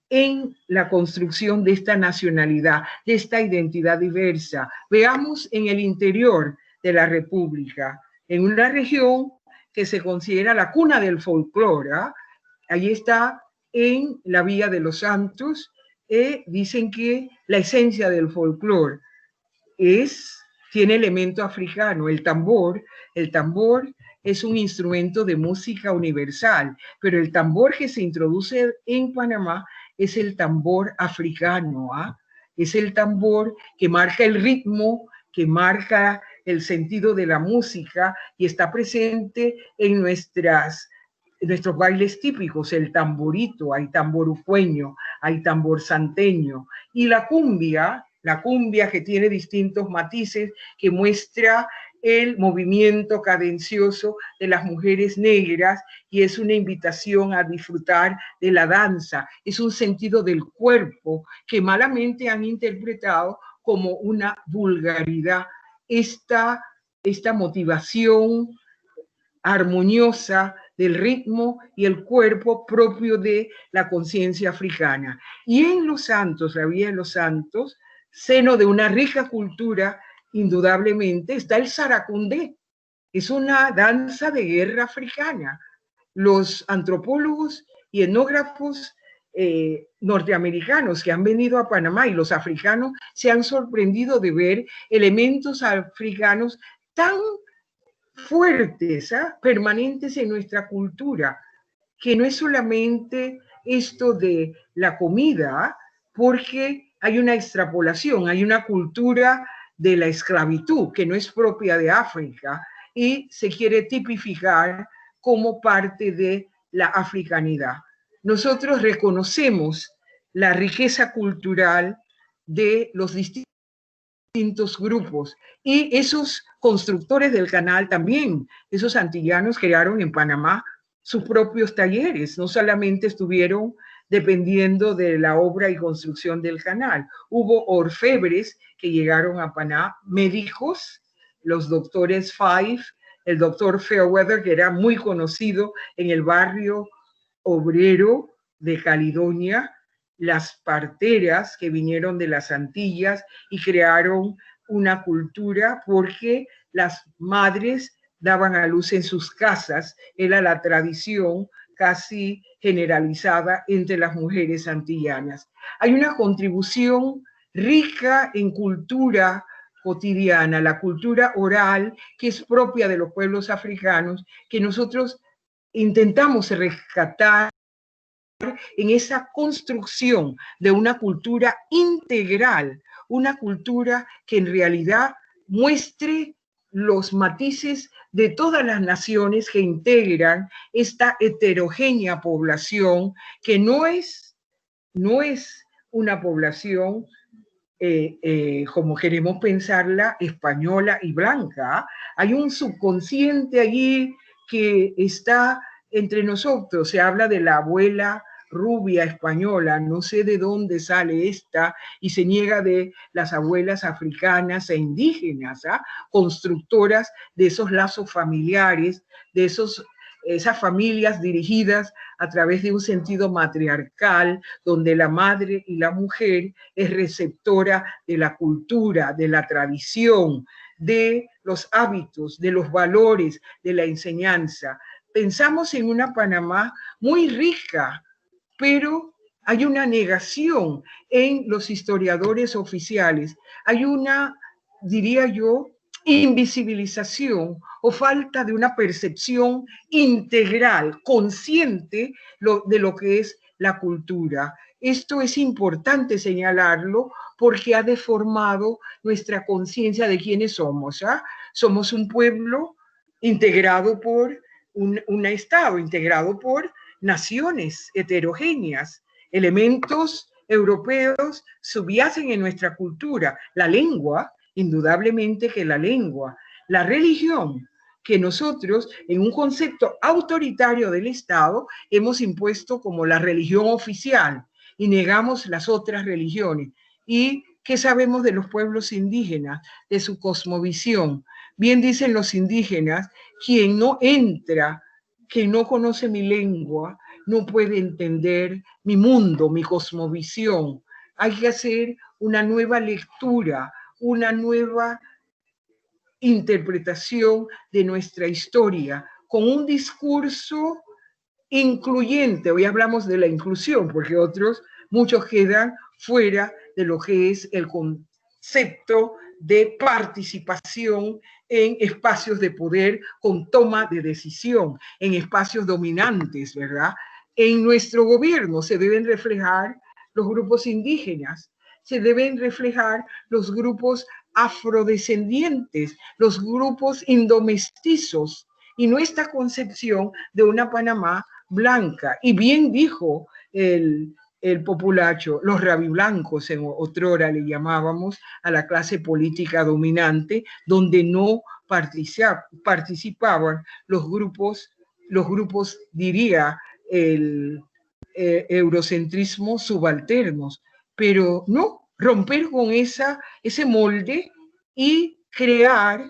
en la construcción de esta nacionalidad, de esta identidad diversa. Veamos en el interior de la República, en una región que se considera la cuna del folclore. Allí está en la Villa de los Santos. Dicen que la esencia del folclore tiene elemento africano. El tambor es un instrumento de música universal, pero el tambor que se introduce en Panamá es el tambor africano. Es el tambor que marca el ritmo, que marca el sentido de la música y está presente en nuestros bailes típicos, el tamborito, hay tambor ucueño, hay tambor santeño, y la cumbia que tiene distintos matices, que muestra el movimiento cadencioso de las mujeres negras y es una invitación a disfrutar de la danza. Es un sentido del cuerpo que malamente han interpretado como una vulgaridad. Esta motivación armoniosa del ritmo y el cuerpo propio de la conciencia africana. Y en Los Santos, la Villa de los Santos, seno de una rica cultura, indudablemente está el Saracundé. Es una danza de guerra africana. Los antropólogos y etnógrafos norteamericanos que han venido a Panamá y los africanos se han sorprendido de ver elementos africanos tan fuertes, permanentes en nuestra cultura, que no es solamente esto de la comida, porque hay una extrapolación, hay una cultura de la esclavitud que no es propia de África y se quiere tipificar como parte de la africanidad. Nosotros reconocemos la riqueza cultural de los distintos grupos y esos constructores del canal también, esos antillanos crearon en Panamá sus propios talleres, no solamente estuvieron dependiendo de la obra y construcción del canal. Hubo orfebres que llegaron a Panamá, médicos, los doctores Five, el doctor Fairweather, que era muy conocido en el barrio obrero de Caledonia, las parteras que vinieron de las Antillas y crearon una cultura porque las madres daban a luz en sus casas, era la tradición casi generalizada entre las mujeres antillanas. Hay una contribución rica en cultura cotidiana, la cultura oral, que es propia de los pueblos africanos, que nosotros intentamos rescatar en esa construcción de una cultura integral, una cultura que en realidad muestre los matices de todas las naciones que integran esta heterogénea población, que no es una población como queremos pensarla, española y blanca. Hay un subconsciente allí que está entre nosotros. Se habla de la abuela rubia española, no sé de dónde sale esta, y se niega de las abuelas africanas e indígenas, constructoras de esos lazos familiares, de esas familias dirigidas a través de un sentido matriarcal, donde la madre y la mujer es receptora de la cultura, de la tradición, de los hábitos, de los valores, de la enseñanza. Pensamos en una Panamá muy rica, pero hay una negación en los historiadores oficiales. Hay una, diría yo, invisibilización o falta de una percepción integral, consciente de lo que es la cultura. Esto es importante señalarlo porque ha deformado nuestra conciencia de quiénes somos. Somos un pueblo integrado por un Estado, integrado por naciones heterogéneas, elementos europeos subyacen en nuestra cultura. La lengua, indudablemente que la lengua, la religión, que nosotros en un concepto autoritario del Estado hemos impuesto como la religión oficial y negamos las otras religiones. ¿Y qué sabemos de los pueblos indígenas, de su cosmovisión? Bien dicen los indígenas, quien no entra, quien no conoce mi lengua, no puede entender mi mundo, mi cosmovisión. Hay que hacer una nueva lectura, una nueva interpretación de nuestra historia, con un discurso incluyente. Hoy hablamos de la inclusión, porque muchos quedan fuera de lo que es el concepto de participación en espacios de poder con toma de decisión, en espacios dominantes, ¿verdad? En nuestro gobierno se deben reflejar los grupos indígenas, se deben reflejar los grupos afrodescendientes, los grupos indomestizos, y no esta concepción de una Panamá blanca. Y bien dijo el populacho, los rabiblancos, en otrora le llamábamos a la clase política dominante, donde no participaban los grupos, diría el eurocentrismo, subalternos, pero no, romper con ese molde y crear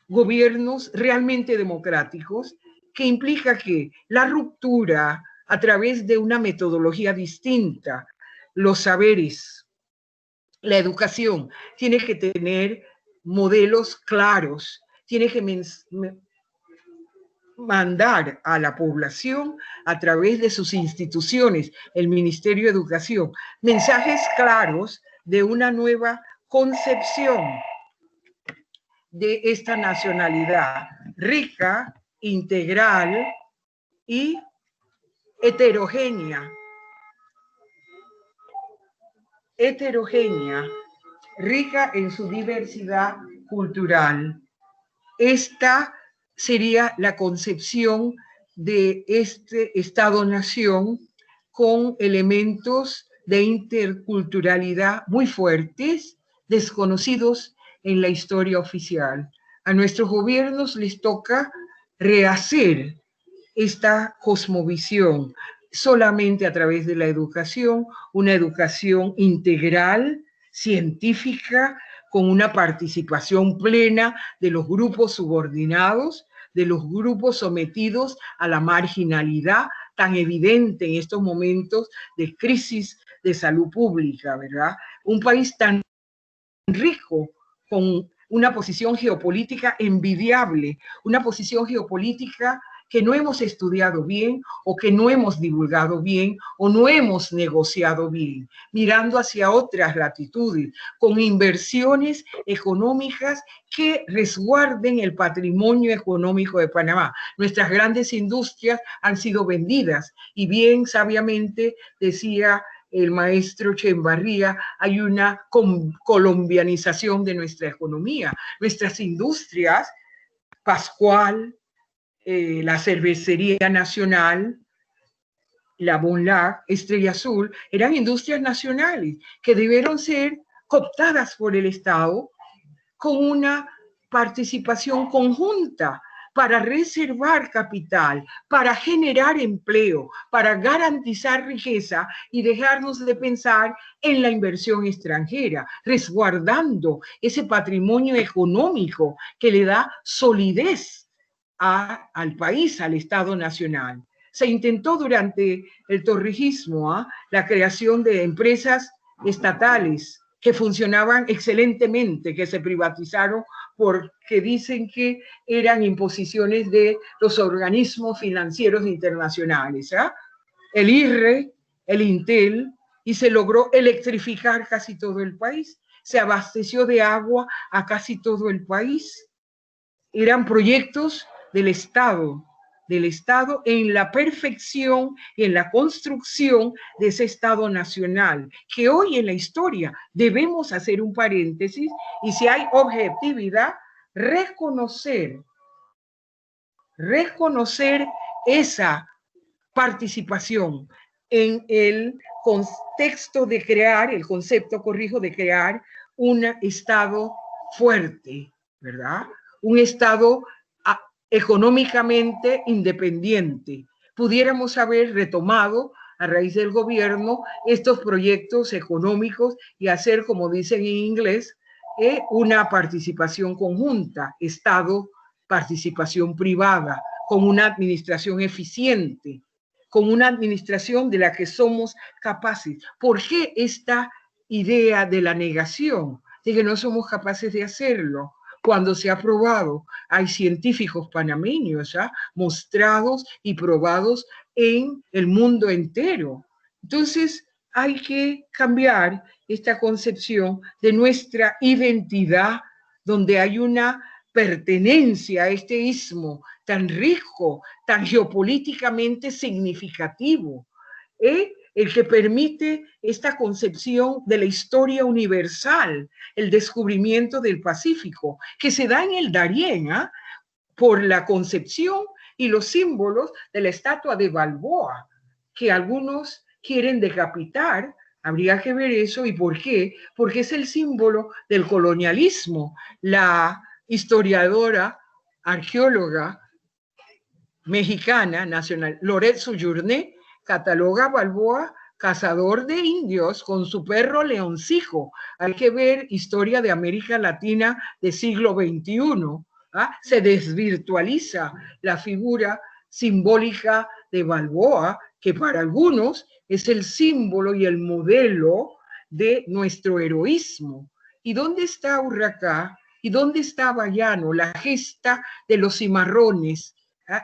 gobiernos realmente democráticos, que implica que la ruptura a través de una metodología distinta, los saberes, la educación, tiene que tener modelos claros, tiene que mandar a la población a través de sus instituciones, el Ministerio de Educación, mensajes claros de una nueva concepción de esta nacionalidad rica, integral y heterogénea, rica en su diversidad cultural. Esta sería la concepción de este Estado-nación con elementos de interculturalidad muy fuertes, desconocidos en la historia oficial. A nuestros gobiernos les toca rehacer esta cosmovisión solamente a través de la educación, una educación integral, científica, con una participación plena de los grupos subordinados, de los grupos sometidos a la marginalidad tan evidente en estos momentos de crisis de salud pública, ¿verdad? Un país tan rico, con una posición geopolítica envidiable, una posición geopolítica que no hemos estudiado bien o que no hemos divulgado bien o no hemos negociado bien, mirando hacia otras latitudes, con inversiones económicas que resguarden el patrimonio económico de Panamá. Nuestras grandes industrias han sido vendidas y bien sabiamente decía el maestro Chembarría, hay una colombianización de nuestra economía. Nuestras industrias, Pascual, la Cervecería Nacional, la Bonlac, Estrella Azul, eran industrias nacionales que debieron ser cooptadas por el Estado con una participación conjunta para reservar capital, para generar empleo, para garantizar riqueza y dejarnos de pensar en la inversión extranjera, resguardando ese patrimonio económico que le da solidez al país, al Estado Nacional. Se intentó durante el torrijismo la creación de empresas estatales que funcionaban excelentemente, que se privatizaron porque dicen que eran imposiciones de los organismos financieros internacionales, el IRRE, el Intel, y se logró electrificar casi todo el país. Se abasteció de agua a casi todo el país. Eran proyectos del Estado en la perfección y en la construcción de ese Estado nacional, que hoy en la historia debemos hacer un paréntesis y si hay objetividad, reconocer esa participación en el contexto de crear, el concepto, corrijo, de crear un Estado fuerte, ¿verdad? Un Estado económicamente independiente. Pudiéramos haber retomado a raíz del gobierno estos proyectos económicos y hacer, como dicen en inglés, una participación conjunta, Estado, participación privada, con una administración eficiente, con una administración de la que somos capaces. ¿Por qué esta idea de la negación, de que no somos capaces de hacerlo? Cuando se ha probado, hay científicos panameños mostrados y probados en el mundo entero. Entonces, hay que cambiar esta concepción de nuestra identidad, donde hay una pertenencia a este istmo tan rico, tan geopolíticamente significativo, el que permite esta concepción de la historia universal, el descubrimiento del Pacífico, que se da en el Darién, por la concepción y los símbolos de la estatua de Balboa, que algunos quieren decapitar. Habría que ver eso. ¿Y por qué? Porque es el símbolo del colonialismo. La historiadora, arqueóloga mexicana nacional, Loret Sojourné, cataloga a Balboa cazador de indios con su perro leoncijo. Hay que ver historia de América Latina del siglo XXI. Se desvirtualiza la figura simbólica de Balboa, que para algunos es el símbolo y el modelo de nuestro heroísmo. ¿Y dónde está Urracá? ¿Y dónde está Bayano, la gesta de los cimarrones,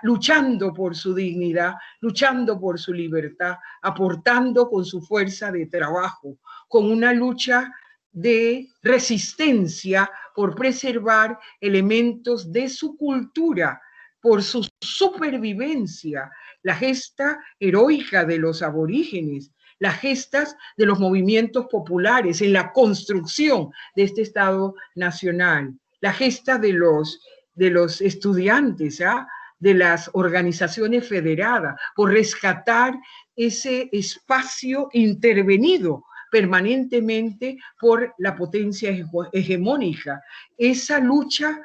luchando por su dignidad, luchando por su libertad, aportando con su fuerza de trabajo, con una lucha de resistencia por preservar elementos de su cultura, por su supervivencia, la gesta heroica de los aborígenes, las gestas de los movimientos populares en la construcción de este Estado nacional, la gesta de los estudiantes, de las organizaciones federadas, por rescatar ese espacio intervenido permanentemente por la potencia hegemónica. Esa lucha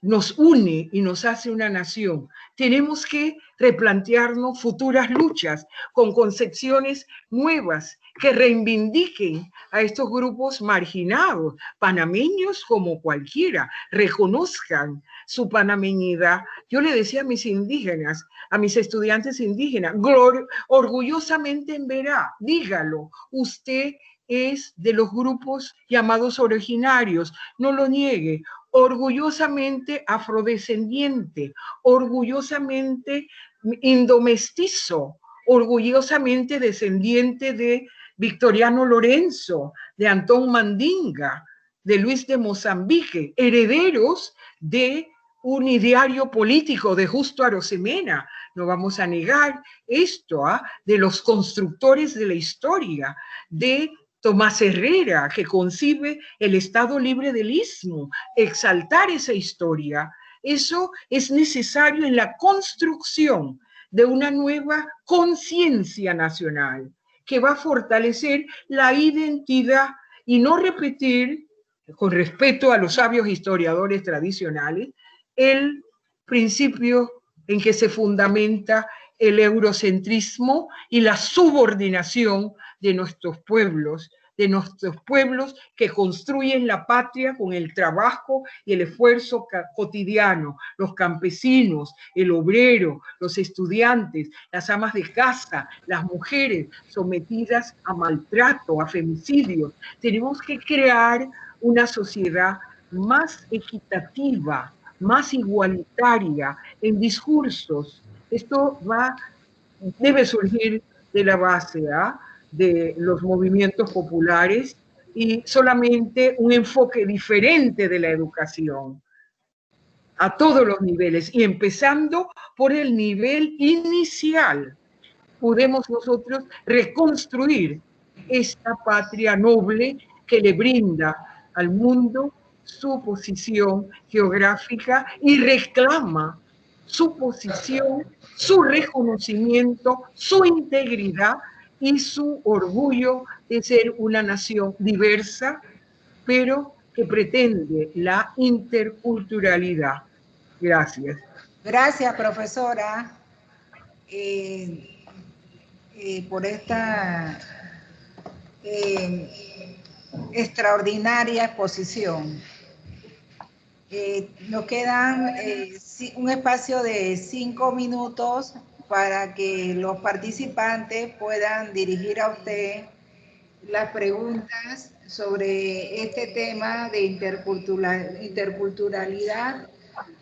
nos une y nos hace una nación. Tenemos que replantearnos futuras luchas con concepciones nuevas que reivindiquen a estos grupos marginados, panameños como cualquiera, reconozcan su panameñidad. Yo le decía a mis indígenas, a mis estudiantes indígenas, orgullosamente en Verá, dígalo, usted es de los grupos llamados originarios, no lo niegue, orgullosamente afrodescendiente, orgullosamente indomestizo, orgullosamente descendiente de Victoriano Lorenzo, de Antón Mandinga, de Luis de Mozambique, herederos de un ideario político de Justo Arosemena. No vamos a negar esto, de los constructores de la historia, de Tomás Herrera, que concibe el Estado libre del Istmo, exaltar esa historia. Eso es necesario en la construcción de una nueva conciencia nacional que va a fortalecer la identidad y no repetir, con respeto a los sabios historiadores tradicionales, el principio en que se fundamenta el eurocentrismo y la subordinación de nuestros pueblos que construyen la patria con el trabajo y el esfuerzo cotidiano, los campesinos, el obrero, los estudiantes, las amas de casa, las mujeres sometidas a maltrato, a femicidios. Tenemos que crear una sociedad más equitativa, más igualitaria en discursos. Esto debe surgir de la base de los movimientos populares y solamente un enfoque diferente de la educación a todos los niveles y empezando por el nivel inicial. Podemos nosotros reconstruir esta patria noble que le brinda al mundo su posición geográfica y reclama su posición, su reconocimiento, su integridad y su orgullo de ser una nación diversa, pero que pretende la interculturalidad. Gracias. Gracias, profesora, por esta extraordinaria exposición. Nos quedan un espacio de 5 minutos para que los participantes puedan dirigir a usted las preguntas sobre este tema de interculturalidad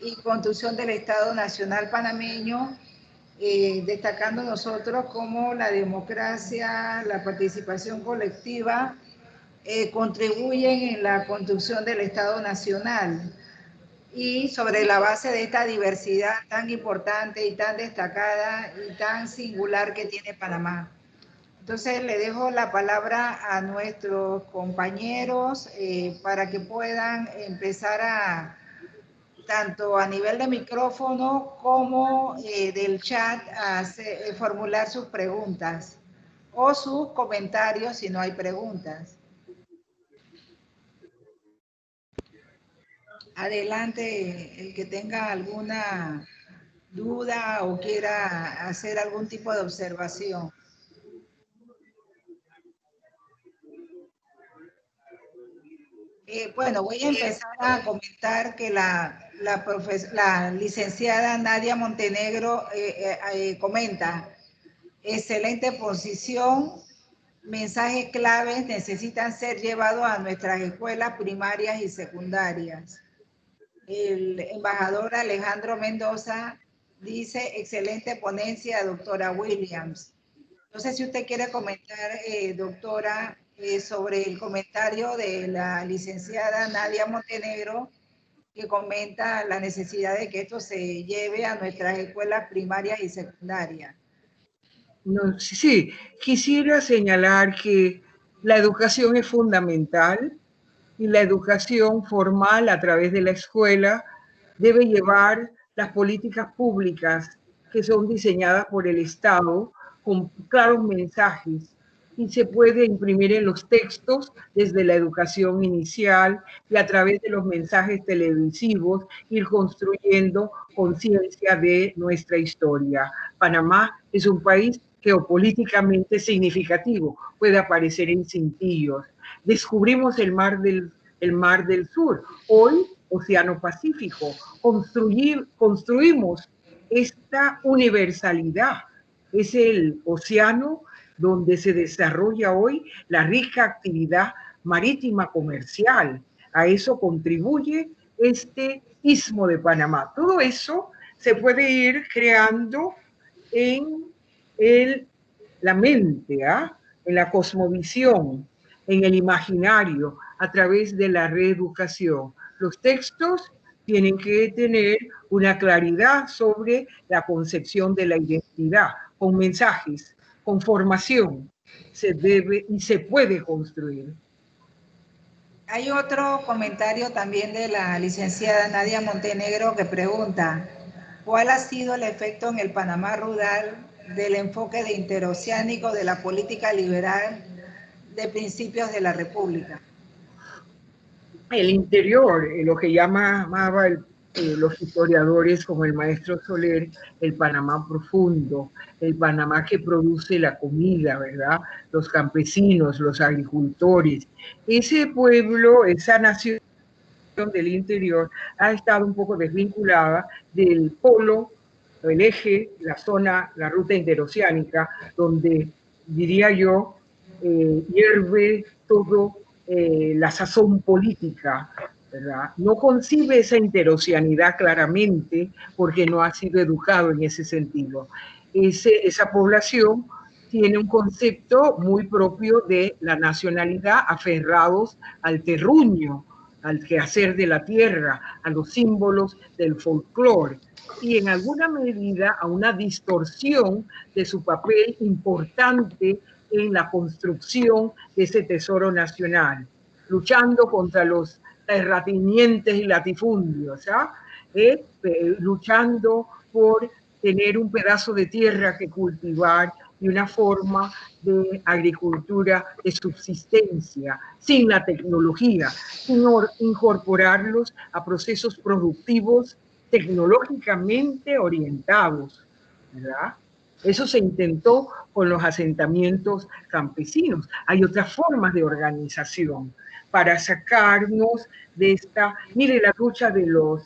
y construcción del Estado Nacional Panameño, destacando nosotros cómo la democracia, la participación colectiva contribuyen en la construcción del Estado Nacional, y sobre la base de esta diversidad tan importante y tan destacada y tan singular que tiene Panamá. Entonces le dejo la palabra a nuestros compañeros para que puedan empezar tanto a nivel de micrófono como del chat, a formular sus preguntas o sus comentarios si no hay preguntas. Adelante, el que tenga alguna duda o quiera hacer algún tipo de observación. Bueno, voy a empezar a comentar que la licenciada Nadia Montenegro comenta: excelente posición, mensajes claves necesitan ser llevados a nuestras escuelas primarias y secundarias. El embajador Alejandro Mendoza dice: excelente ponencia, doctora Williams. No sé si usted quiere comentar, doctora, sobre el comentario de la licenciada Nadia Montenegro, que comenta la necesidad de que esto se lleve a nuestras escuelas primarias y secundarias. No, sí, quisiera señalar que la educación es fundamental y la educación formal a través de la escuela debe llevar las políticas públicas que son diseñadas por el Estado con claros mensajes y se puede imprimir en los textos desde la educación inicial y a través de los mensajes televisivos ir construyendo conciencia de nuestra historia. Panamá es un país geopolíticamente significativo, puede aparecer en cintillos. Descubrimos el Mar del Sur, hoy Océano Pacífico. Construimos esta universalidad. Es el océano donde se desarrolla hoy la rica actividad marítima comercial. A eso contribuye este istmo de Panamá. Todo eso se puede ir creando en la mente, en la cosmovisión, en el imaginario, a través de la reeducación. Los textos tienen que tener una claridad sobre la concepción de la identidad, con mensajes, con formación, se debe y se puede construir. Hay otro comentario también de la licenciada Nadia Montenegro que pregunta: ¿cuál ha sido el efecto en el Panamá rural del enfoque de interoceánico de la política liberal de principios de la República? El interior, lo que llamaba los historiadores como el maestro Soler, el Panamá profundo, el Panamá que produce la comida, ¿verdad? Los campesinos, los agricultores. Ese pueblo, esa nación del interior ha estado un poco desvinculada del polo, el eje, la zona, la ruta interoceánica, donde, diría yo, hierve todo la sazón política, ¿verdad? No concibe esa interoceanidad claramente porque no ha sido educado en ese sentido. Esa población tiene un concepto muy propio de la nacionalidad, aferrados al terruño, al quehacer de la tierra, a los símbolos del folclore y en alguna medida a una distorsión de su papel importante en la construcción de ese tesoro nacional, luchando contra los terratenientes y latifundios, luchando por tener un pedazo de tierra que cultivar y una forma de agricultura de subsistencia, sin la tecnología, sin incorporarlos a procesos productivos tecnológicamente orientados, ¿verdad? Eso se intentó con los asentamientos campesinos. Hay otras formas de organización para sacarnos de esta, mire la lucha de los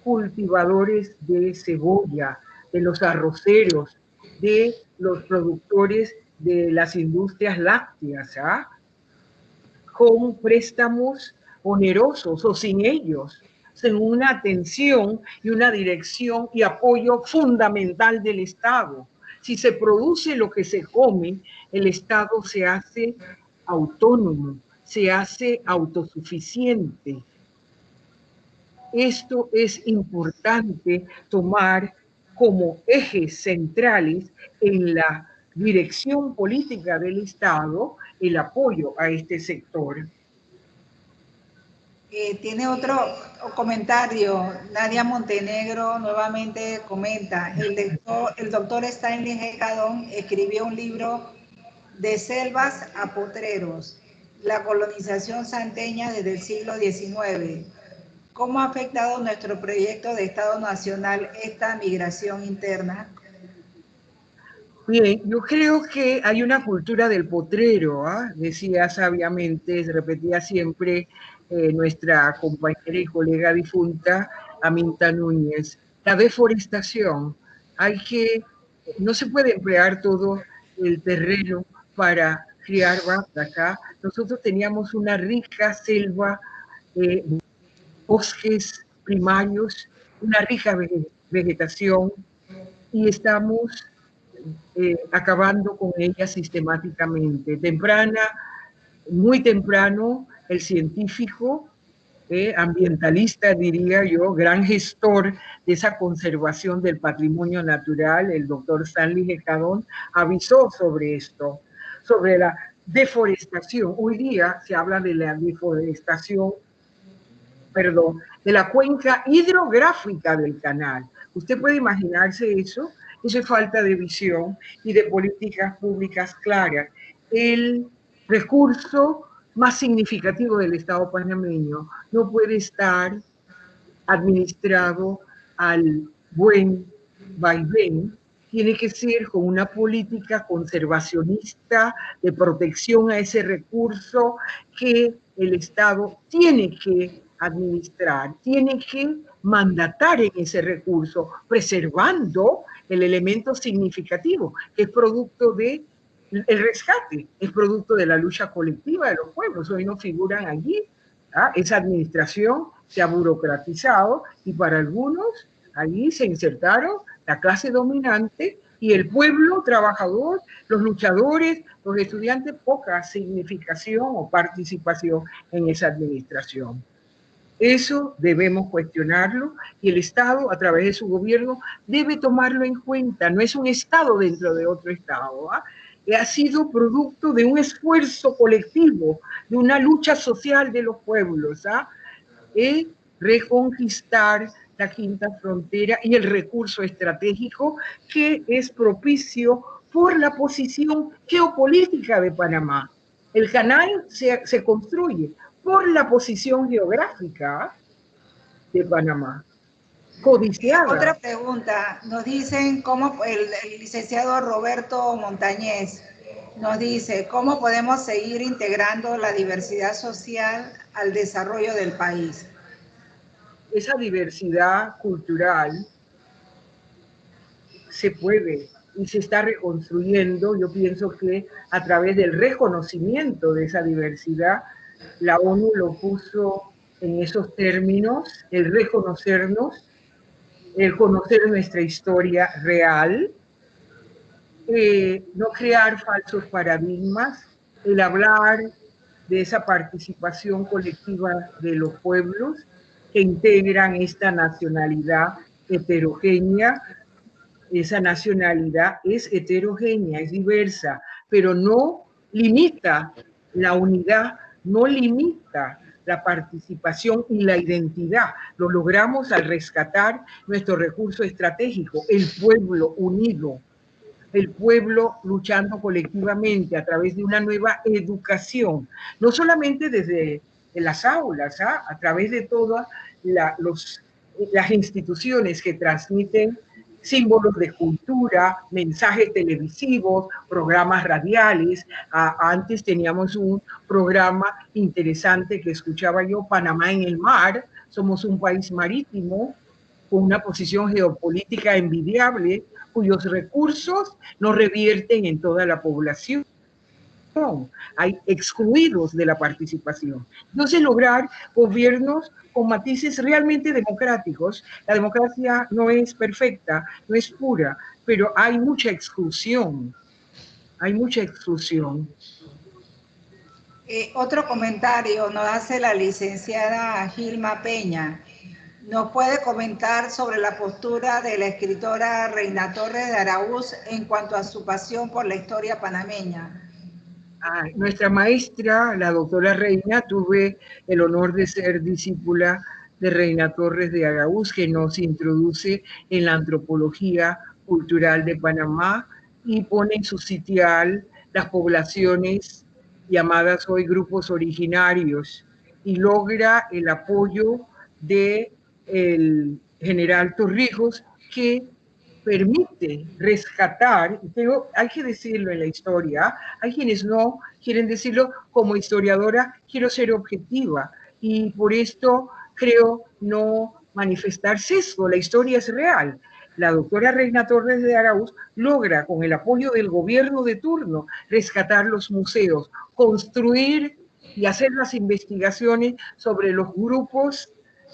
cultivadores de cebolla, de los arroceros, de los productores de las industrias lácteas, con préstamos onerosos o sin ellos, sin una atención y una dirección y apoyo fundamental del Estado. Si se produce lo que se come, el Estado se hace autónomo, se hace autosuficiente. Esto es importante tomar como ejes centrales en la dirección política del Estado, el apoyo a este sector. Tiene otro comentario. Nadia Montenegro nuevamente comenta, el doctor Stanley G. Cadón escribió un libro De selvas a potreros, la colonización santeña desde el siglo XIX. ¿Cómo ha afectado nuestro proyecto de Estado Nacional esta migración interna? Bien, yo creo que hay una cultura del potrero, decía sabiamente, repetía siempre nuestra compañera y colega difunta, Aminta Núñez. La deforestación, no se puede emplear todo el terreno para criar vacas. Nosotros teníamos una rica selva, bosques primarios, una rica vegetación, y estamos acabando con ella sistemáticamente. Muy temprano, el científico, ambientalista, diría yo, gran gestor de esa conservación del patrimonio natural, el doctor Stanley G. Cadón, avisó sobre esto, sobre la deforestación. Hoy día se habla de la deforestación, de la cuenca hidrográfica del canal. ¿Usted puede imaginarse eso? Eso es falta de visión y de políticas públicas claras. El recurso más significativo del Estado panameño no puede estar administrado al buen vaivén, tiene que ser con una política conservacionista de protección a ese recurso que el Estado tiene que administrar, tiene que mandatar en ese recurso, preservando el elemento significativo, que es producto de el rescate, es producto de la lucha colectiva de los pueblos. Hoy no figuran allí. Esa administración se ha burocratizado y para algunos allí se insertaron la clase dominante y el pueblo trabajador, los luchadores, los estudiantes, poca significación o participación en esa administración. Eso debemos cuestionarlo y el Estado, a través de su gobierno, debe tomarlo en cuenta. No es un Estado dentro de otro Estado. Ha sido producto de un esfuerzo colectivo, de una lucha social de los pueblos, reconquistar la quinta frontera y el recurso estratégico que es propicio por la posición geopolítica de Panamá. El canal se construye por la posición geográfica de Panamá. codiciada. Otra pregunta, nos dicen cómo el licenciado Roberto Montañez nos dice cómo podemos seguir integrando la diversidad social al desarrollo del país. Esa diversidad cultural se puede y se está reconstruyendo. Yo pienso que a través del reconocimiento de esa diversidad, la ONU lo puso en esos términos, el reconocernos, el conocer nuestra historia real, no crear falsos paradigmas, el hablar de esa participación colectiva de los pueblos que integran esta nacionalidad heterogénea. Esa nacionalidad es heterogénea, es diversa, pero no limita la unidad, no limita la participación y la identidad. Lo logramos al rescatar nuestro recurso estratégico, el pueblo unido, el pueblo luchando colectivamente a través de una nueva educación, no solamente desde las aulas, a través de todas las instituciones que transmiten símbolos de cultura, mensajes televisivos, programas radiales. Antes teníamos un programa interesante que escuchaba yo, Panamá en el mar. Somos un país marítimo con una posición geopolítica envidiable, cuyos recursos no revierten en toda la población. Hay excluidos de la participación. Entonces, lograr gobiernos con matices realmente democráticos. La democracia no es perfecta, no es pura, pero hay mucha exclusión. Hay mucha exclusión. Otro comentario nos hace la licenciada Gilma Peña. ¿Nos puede comentar sobre la postura de la escritora Reina Torres de Araúz en cuanto a su pasión por la historia panameña? Nuestra maestra, la doctora Reina, tuve el honor de ser discípula de Reina Torres de Araúz, que nos introduce en la antropología cultural de Panamá y pone en su sitial las poblaciones llamadas hoy grupos originarios y logra el apoyo del general Torrijos, que permite rescatar, hay que decirlo en la historia, hay quienes no quieren decirlo. Como historiadora quiero ser objetiva y por esto creo no manifestar sesgo. La historia es real. La doctora Reina Torres de Araúz logra, con el apoyo del gobierno de turno, rescatar los museos, construir y hacer las investigaciones sobre los grupos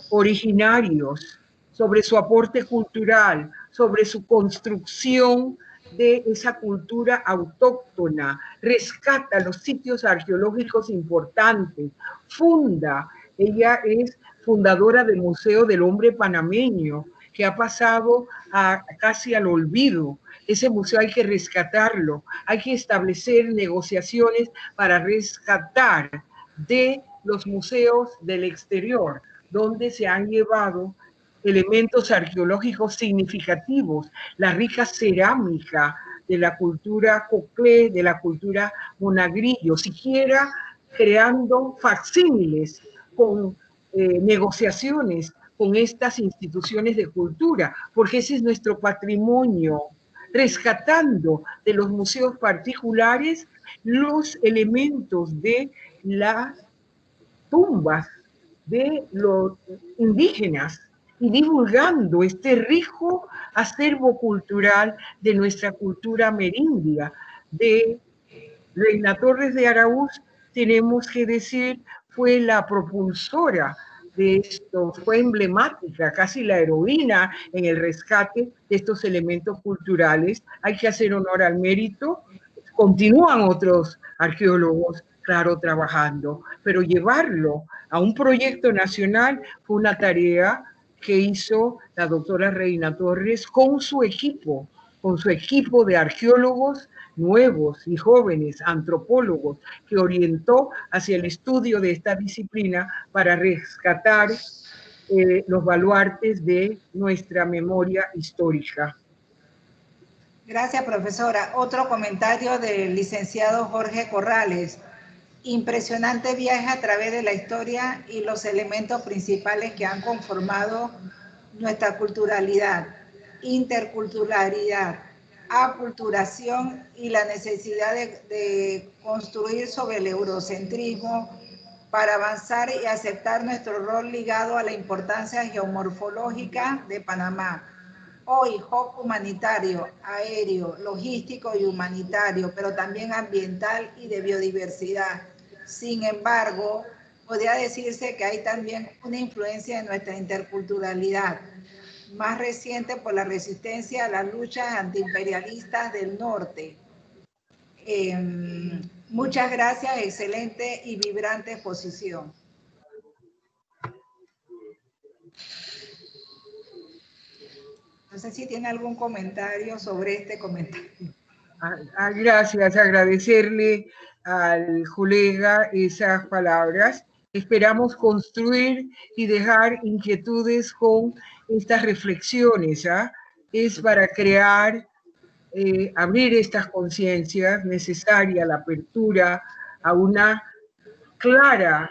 originarios, sobre su aporte cultural, sobre su construcción de esa cultura autóctona, rescata los sitios arqueológicos importantes, ella es fundadora del Museo del Hombre Panameño, que ha pasado casi al olvido. Ese museo hay que rescatarlo, hay que establecer negociaciones para rescatar de los museos del exterior, donde se han llevado elementos arqueológicos significativos, la rica cerámica de la cultura coclé, de la cultura monagrillo, siquiera creando facsímiles con negociaciones con estas instituciones de cultura, porque ese es nuestro patrimonio, rescatando de los museos particulares los elementos de las tumbas de los indígenas y divulgando este rico acervo cultural de nuestra cultura amerindia. De Reina Torres de Araúz, tenemos que decir, fue la propulsora de esto, fue emblemática, casi la heroína en el rescate de estos elementos culturales. Hay que hacer honor al mérito. Continúan otros arqueólogos, claro, trabajando, pero llevarlo a un proyecto nacional fue una tarea que hizo la doctora Reina Torres con su equipo de arqueólogos nuevos y jóvenes, antropólogos, que orientó hacia el estudio de esta disciplina para rescatar los baluartes de nuestra memoria histórica. Gracias, profesora. Otro comentario del licenciado Jorge Corrales. Impresionante viaje a través de la historia y los elementos principales que han conformado nuestra culturalidad, interculturalidad, aculturación y la necesidad de construir sobre el eurocentrismo para avanzar y aceptar nuestro rol ligado a la importancia geomorfológica de Panamá. Hoy, hub humanitario, aéreo, logístico y humanitario, pero también ambiental y de biodiversidad. Sin embargo, podría decirse que hay también una influencia en nuestra interculturalidad, más reciente por la resistencia a las luchas antiimperialistas del norte. Muchas gracias, excelente y vibrante exposición. No sé si tiene algún comentario sobre este comentario. Gracias, agradecerle al colega esas palabras. Esperamos construir y dejar inquietudes con estas reflexiones. Es para crear, abrir estas conciencias, necesaria la apertura a una clara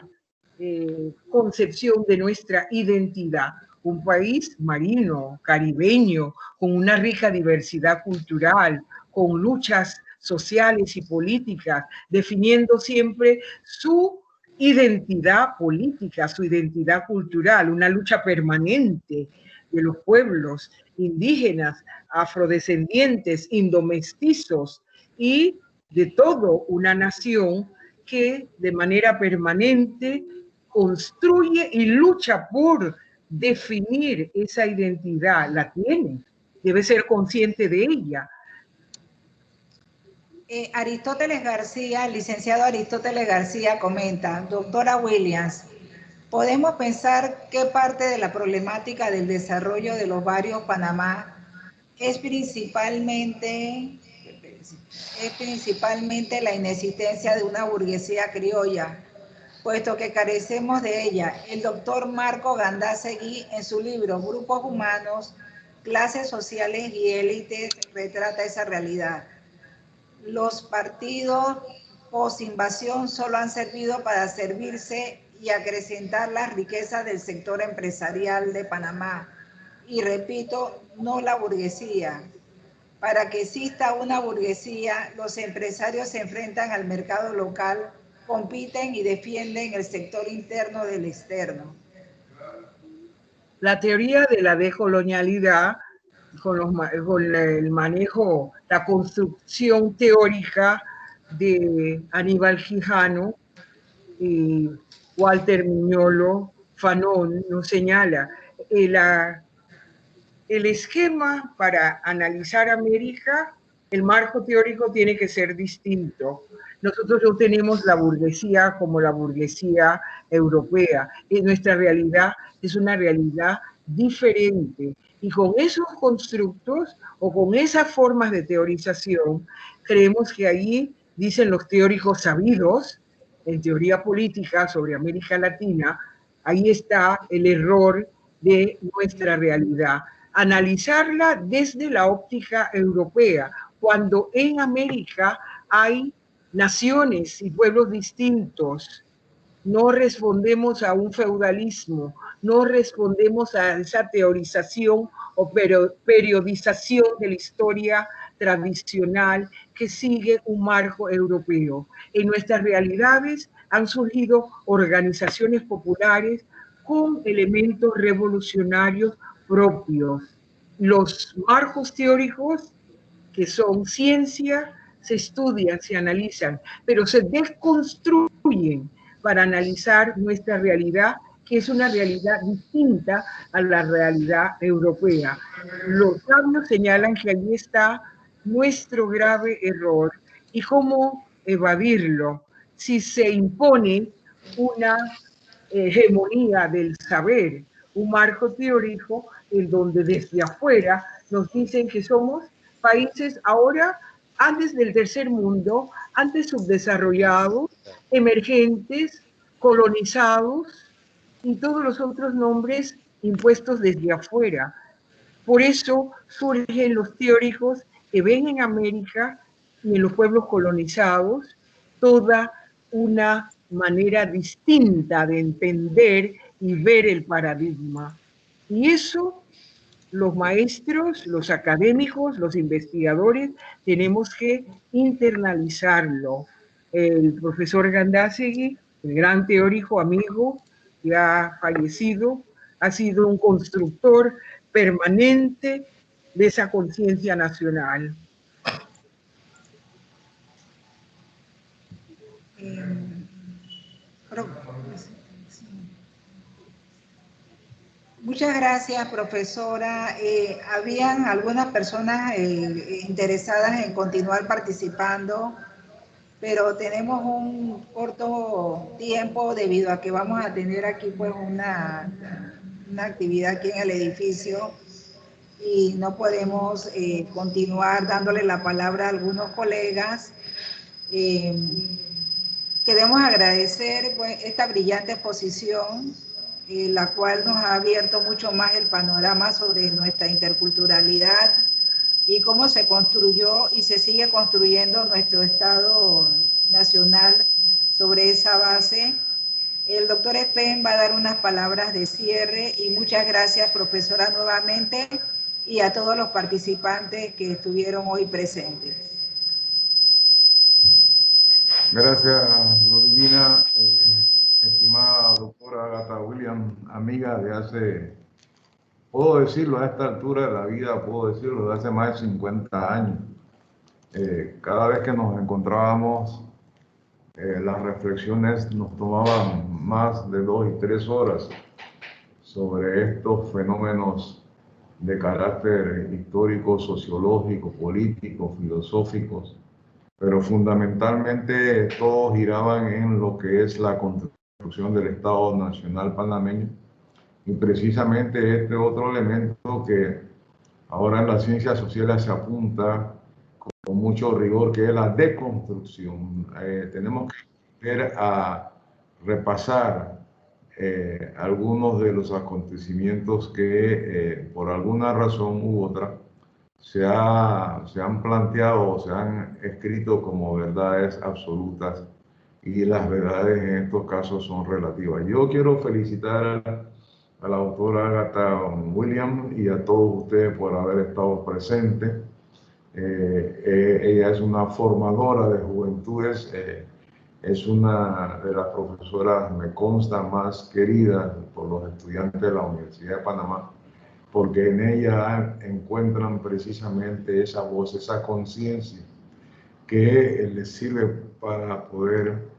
concepción de nuestra identidad. Un país marino, caribeño, con una rica diversidad cultural, con luchas sociales y políticas, definiendo siempre su identidad política, su identidad cultural, una lucha permanente de los pueblos indígenas, afrodescendientes, indomestizos y de todo una nación que de manera permanente construye y lucha por definir esa identidad. La tiene, debe ser consciente de ella. Aristóteles García, el licenciado Aristóteles García comenta: doctora Williams, ¿podemos pensar qué parte de la problemática del desarrollo de los barrios Panamá es principalmente la inexistencia de una burguesía criolla, puesto que carecemos de ella? El doctor Marco Gandásegui, en su libro Grupos Humanos, Clases Sociales y Élites, retrata esa realidad. Los partidos post-invasión solo han servido para servirse y acrecentar las riquezas del sector empresarial de Panamá. Y repito, no la burguesía. Para que exista una burguesía, los empresarios se enfrentan al mercado local, compiten y defienden el sector interno del externo. La teoría de la decolonialidad, con el manejo, la construcción teórica de Aníbal Quijano y Walter Miñolo, Fanon, nos señala el esquema para analizar América. El marco teórico tiene que ser distinto. Nosotros no tenemos la burguesía como la burguesía europea. Nuestra realidad es una realidad diferente. Y con esos constructos o con esas formas de teorización, creemos que ahí, dicen los teóricos sabidos en teoría política sobre América Latina, ahí está el error de nuestra realidad. Analizarla desde la óptica europea, cuando en América hay naciones y pueblos distintos. No respondemos a un feudalismo, no respondemos a esa teorización o periodización de la historia tradicional que sigue un marco europeo. En nuestras realidades han surgido organizaciones populares con elementos revolucionarios propios. Los marcos teóricos, que son ciencia, se estudian, se analizan, pero se desconstruyen para analizar nuestra realidad, que es una realidad distinta a la realidad europea. Los sabios señalan que allí está nuestro grave error y cómo evadirlo si se impone una hegemonía del saber, un marco teórico en donde desde afuera nos dicen que somos países ahora antes del tercer mundo, antes subdesarrollados, emergentes, colonizados y todos los otros nombres impuestos desde afuera. Por eso surgen los teóricos que ven en América y en los pueblos colonizados toda una manera distinta de entender y ver el paradigma. Y eso los maestros, los académicos, los investigadores, tenemos que internalizarlo. El profesor Gandásegui, el gran teórico amigo, ya fallecido, ha sido un constructor permanente de esa conciencia nacional. Muchas gracias, profesora. Habían algunas personas interesadas en continuar participando, pero tenemos un corto tiempo debido a que vamos a tener aquí pues una actividad aquí en el edificio y no podemos continuar dándole la palabra a algunos colegas. Queremos agradecer pues, esta brillante exposición, la cual nos ha abierto mucho más el panorama sobre nuestra interculturalidad y cómo se construyó y se sigue construyendo nuestro Estado nacional sobre esa base. El doctor Espen va a dar unas palabras de cierre y muchas gracias, profesora, nuevamente, y a todos los participantes que estuvieron hoy presentes. Gracias, Lorvina. Estimada doctora Agatha Williams, amiga de hace, puedo decirlo a esta altura de la vida, puedo decirlo de hace más de 50 años. Cada vez que nos encontrábamos, las reflexiones nos tomaban más de 2 y 3 horas sobre estos fenómenos de carácter histórico, sociológico, político, filosóficos, pero fundamentalmente todos giraban en lo que es la construcción del Estado Nacional panameño y precisamente este otro elemento que ahora en las ciencias sociales se apunta con mucho rigor, que es la deconstrucción. Tenemos que ir a repasar algunos de los acontecimientos que por alguna razón u otra se han planteado o se han escrito como verdades absolutas y las verdades en estos casos son relativas. Yo quiero felicitar a la doctora Agatha Williams y a todos ustedes por haber estado presentes. Ella es una formadora de juventudes, es una de las profesoras, me consta, más queridas por los estudiantes de la Universidad de Panamá, porque en ella encuentran precisamente esa voz, esa conciencia que les sirve para poder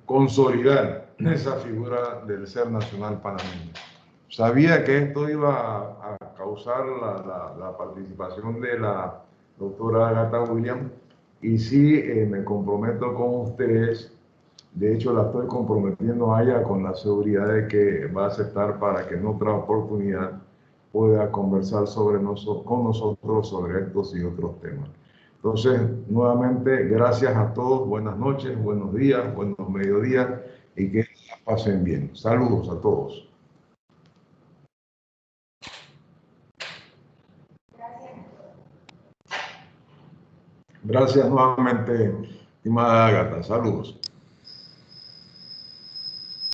consolidar esa figura del ser nacional panameño. Sabía que esto iba a causar la participación de la doctora Agatha Williams y sí me comprometo con ustedes. De hecho, la estoy comprometiendo a ella con la seguridad de que va a aceptar para que en otra oportunidad pueda conversar con nosotros sobre estos y otros temas. Entonces, nuevamente, gracias a todos. Buenas noches, buenos días, buenos mediodías y que pasen bien. Saludos a todos. Gracias nuevamente, estimada Agatha. Saludos.